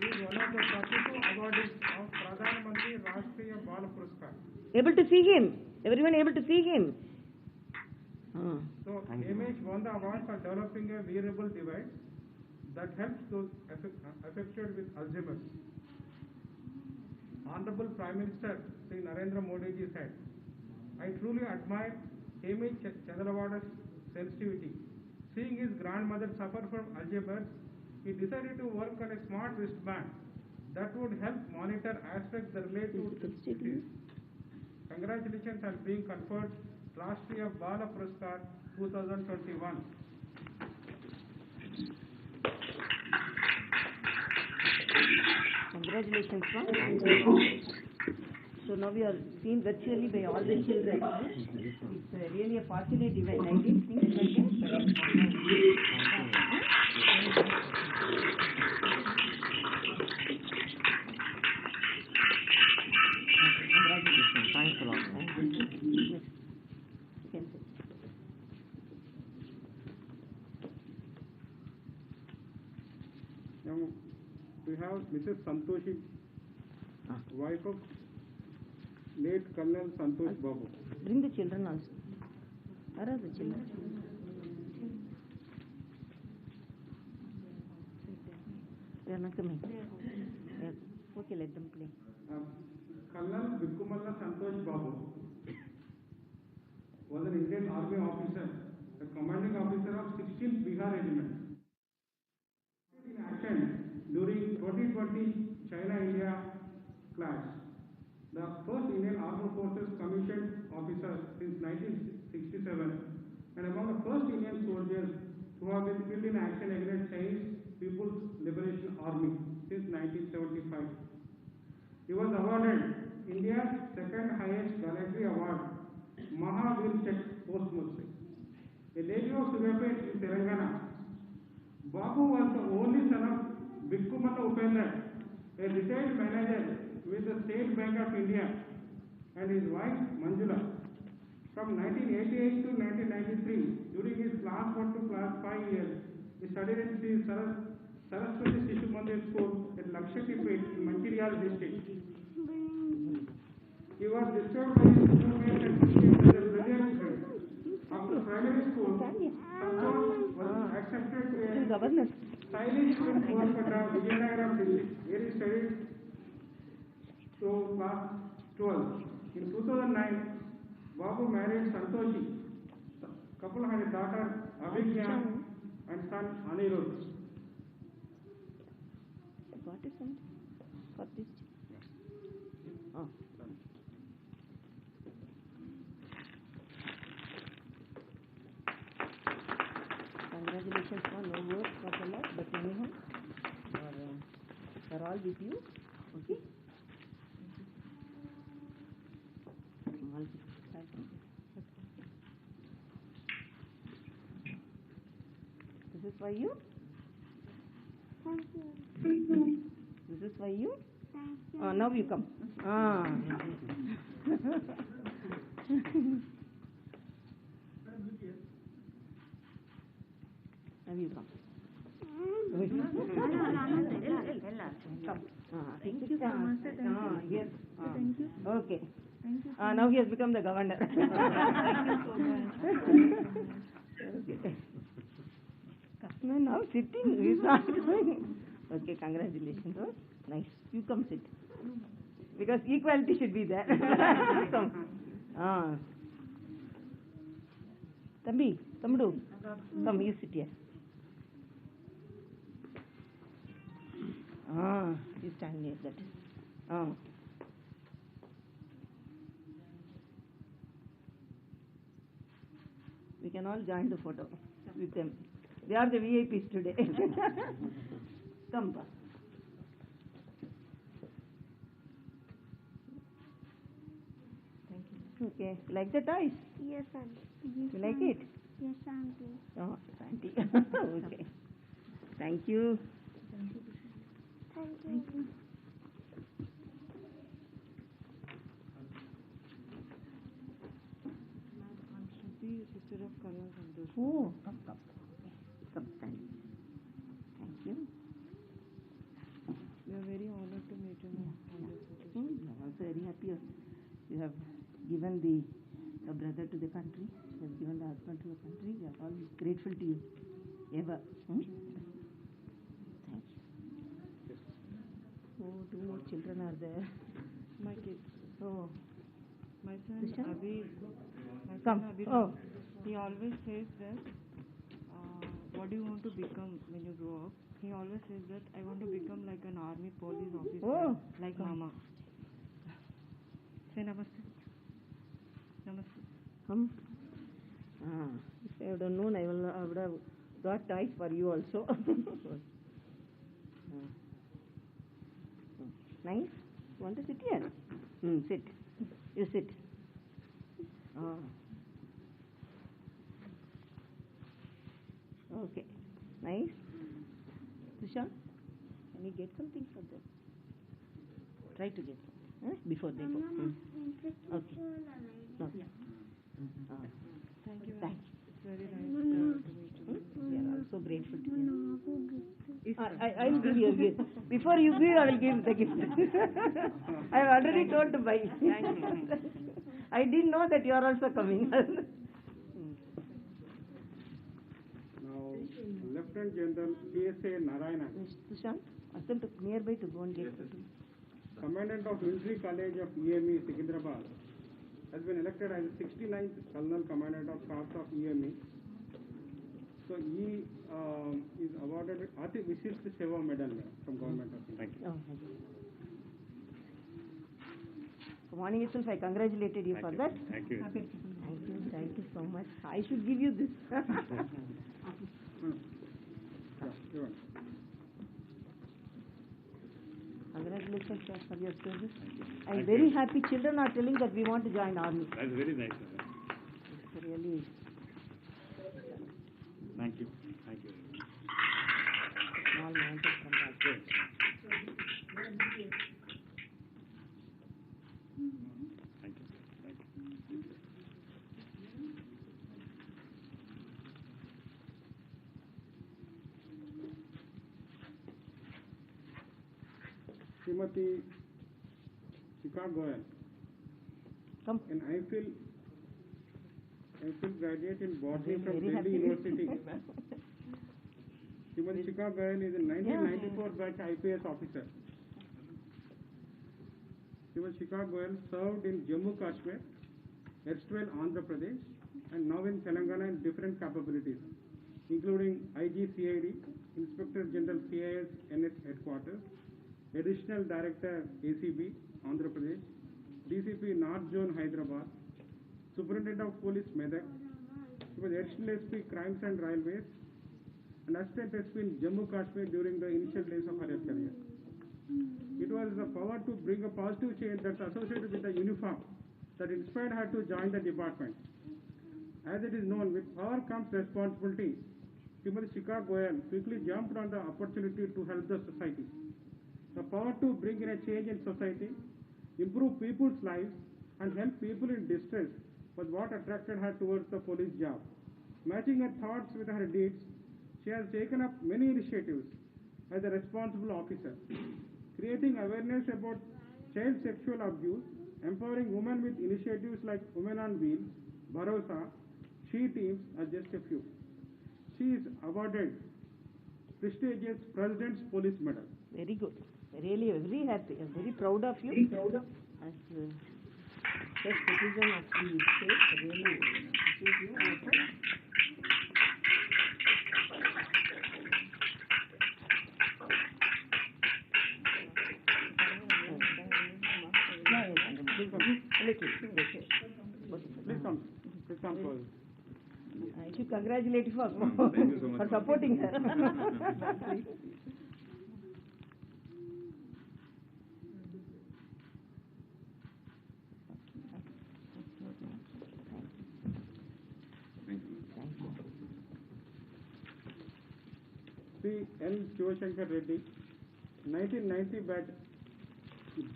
He is one of the 32 awardees of Pradhan Mantri Rashtriya Bala Puraskar. Able to see him? Everyone able to see him? So Hemish won the award for developing a wearable device that helps those affected with Alzheimer's. Honorable Prime Minister Sri Narendra Modi ji said, I truly admire Hemish Chedalawada's sensitivity. Seeing his grandmother suffer from Alzheimer's, he decided to work on a smart wristband that would help monitor aspects that relate to disease. Congratulations on being conferred Rashtriya Bala Puraskar 2021. Congratulations, ma'am. So now we are seen virtually by all the children. It's really a fortunate event. I didn't think it was Congratulations. Thanks a lot. Yes. You can sit. have Mrs. Santoshi, wife of late Colonel Santosh Babu. Bring the children also. Where are the children? They are not coming. Yes. Okay, let them play. Colonel Vikkumalla Santosh Babu was an Indian Army officer, the commanding officer of 16th Bihar Regiment. In action during 2020 China-India clash. The first Indian Armed Forces commissioned officer since 1967 and among the first Indian soldiers who have been killed in action against Chinese People's Liberation Army since 1975. He was awarded India's second highest gallantry award, Mahavir Chakra posthumously. A native of Surapet in Telangana, Babu was the only son of Vikkumalla Upendra, a retired manager with the State Bank of India, and his wife Manjula. From 1988 to 1993, during his class 1 to class 5 years, he studied in Sri Saraswati Shishu Mandir School at Lakshadweep in Manchiryal district. He was described by his schoolmates and teachers as a brilliant student. After primary school, Santosh was accepted to a stylish school in Kualpata, Vijayanagaram district, where he studied to class 12. In 2009, Babu married Santoshi. The couple had a daughter, Abhigya, and son, Anirudh. What is it? For this? Oh. Congratulations for no work for the lot, but anyhow, they're all with you. Okay? This is for you? Thank you. This is for you? Thank you. Oh, now you come. Ah. Now you come. Come. Thank you so much. Yes. Thank you. Okay. Thank you. Now he has become the governor. Thank you so much. Okay. No, now sitting. He's not doing. Okay, congratulations. Oh, nice. You come sit. Because equality should be there. Come. Tambi, Tamdu. Come, you sit here. You stand near that. We can all join the photo with them. They are the VIPs today. Come, Pa. Thank you. Okay. Like the toys? Yes, auntie. You like it? Yes, auntie. Oh, auntie. Okay. Thank you. Thank you. Sister of Colonel Santosh. Oh, come. Come, stand. Thank you. We are very honored to meet you. I'm also very happy you have given the brother to the country. You have given the husband to the country. We are all grateful to you. Ever. Thank you. Oh, 2 more children are there. My kids. Oh. My son Vishal? Abhi. Come. Oh. He always says that, what do you want to become when you grow up? He always says that, I want to become like an army police officer, Oh. like Mama. Say namaste. Namaste. Come. If I would have known, I would have got toys for you also. Nice. Want to sit here? Sit. You sit. Okay. Nice. Tushar, can you get something for them? Try to get some before they go. Okay. Okay. Thank you. Thank you. It's very nice to meet you. We are also grateful to you. I will give you a gift. Before you give, I will give the gift. I have already told to buy. Thank you. I didn't know that you are also coming. Now, Lieutenant General C.S.A. Narayana, Sushant, ask them to nearby to go and get. Commandant of Military College of EME, Secunderabad, has been elected as 69th Colonel Commandant of Corps of EME. So he is awarded with Ati Vishisht Seva Medal from Government of India. Thank you. Oh, thank you. So morning itself, I congratulated you for that. Thank you. Thank you. Thank you so much. I should give you this. Congratulations, sir, for your service. I'm very happy. Children are telling that we want to join army. That's very nice. It's really. Thank you. Thank you. Small mountain from that. Thank you. Thank you. Srimati Shikha Goyal, Come. an IPhil graduate in botany from Very Delhi happy. University. Srimati Shikha Goyal is a 1994 batch IPS officer. Srimati Shikha Goyal served in Jammu Kashmir, erstwhile Andhra Pradesh, and now in Telangana in different capabilities, including IG CID, Inspector General CIS NS Headquarters, Additional Director ACB, Andhra Pradesh, DCP North Zone Hyderabad, Superintendent of Police Medak. She was Additional SP Crimes and Railways, and Assistant SP in Jammu Kashmir during the initial days of her career. It was the power to bring a positive change that's associated with the uniform that inspired her to join the department. As it is known, with power comes responsibility. Srimati Shikha Goyal quickly jumped on the opportunity to help the society. The power to bring in a change in society, improve people's lives, and help people in distress was what attracted her towards the police job. Matching her thoughts with her deeds, she has taken up many initiatives as a responsible officer, creating awareness about child sexual abuse, empowering women with initiatives like Women on Wheels, Bharosa, She Teams are just a few. She is awarded prestigious President's Police Medal. Very good. Really, very happy. I'm very proud of you. As first citizen of the state, really appreciate you also. Please come. Please come forward. I should congratulate you for, Thank you so much. for supporting her. P. N. Shivashankar Reddy, 1990 batch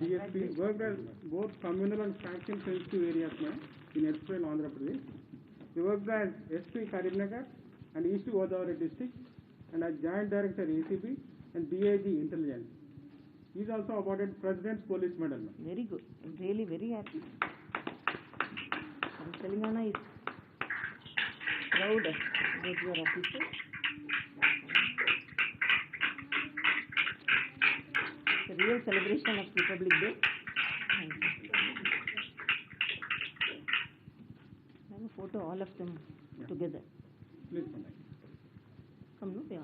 DSP, worked as both communal and faction sensitive areas in erstwhile Andhra Pradesh. He worked as SP Karimnagar and East Godavari district and as Joint Director ACB and DIG Intelligence. He is also awarded President's Police Medal. Very good. I'm really very happy. And Telangana is proud about your officer. It's a real celebration of Republic Day. Thank you. I have a photo, all of them together. Please come. Come, no, they all.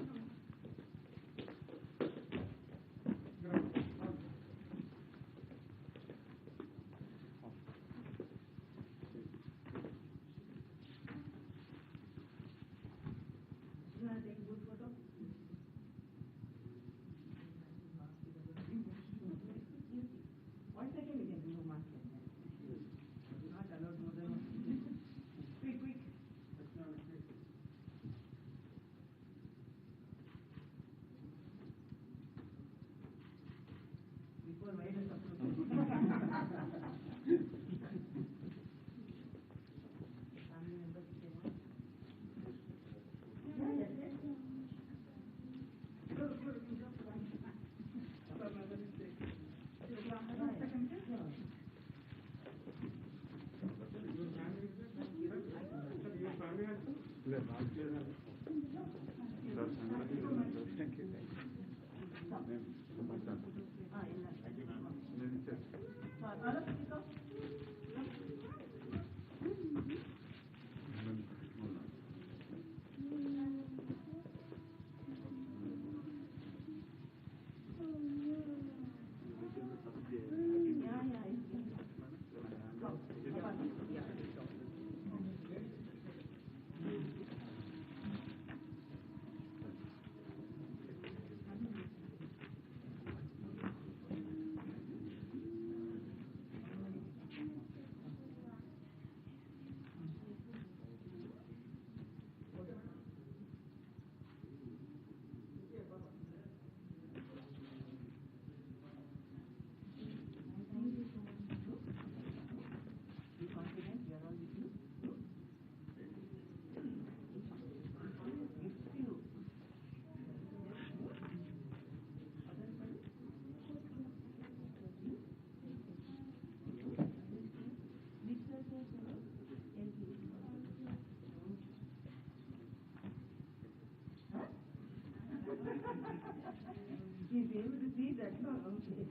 He's able to see that, no? Okay.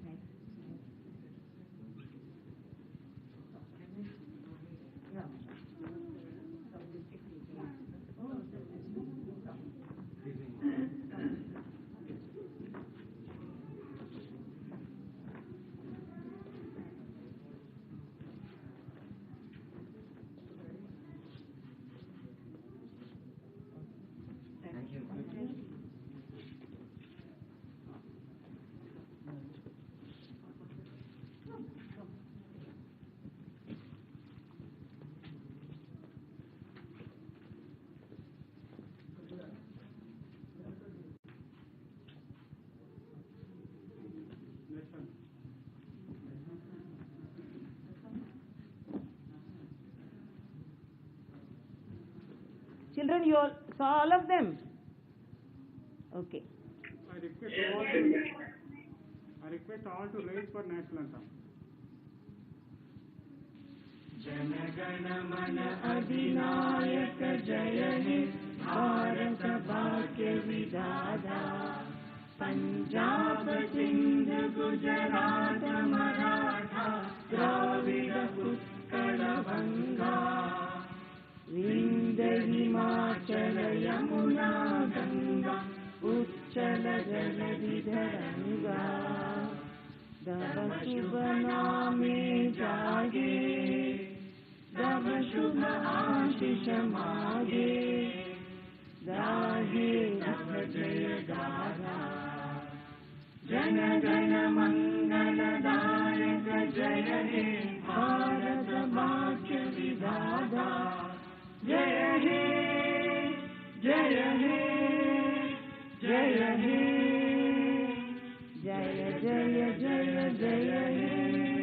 Thanks. Yeah. Thank you. Children, you all saw all of them? Okay. I request all to raise for national anthem. Jana Gana Mana अधिनायक जय हे भारत भाग्य विधाता पंजाब सिंध गुजरात मराठा द्राविड उत्कल बंगा विंध्य हिमाचल यमुना गंगा उच्चल जलधि तरंगा तब शुभ नामे जागे तब शुभ आशीष मागे गाहे तब जय गाथा जन गण मंगलदायक जय हे भारत भाग्य विधाता जय हे जय हे जय हे जय जय जय जय हे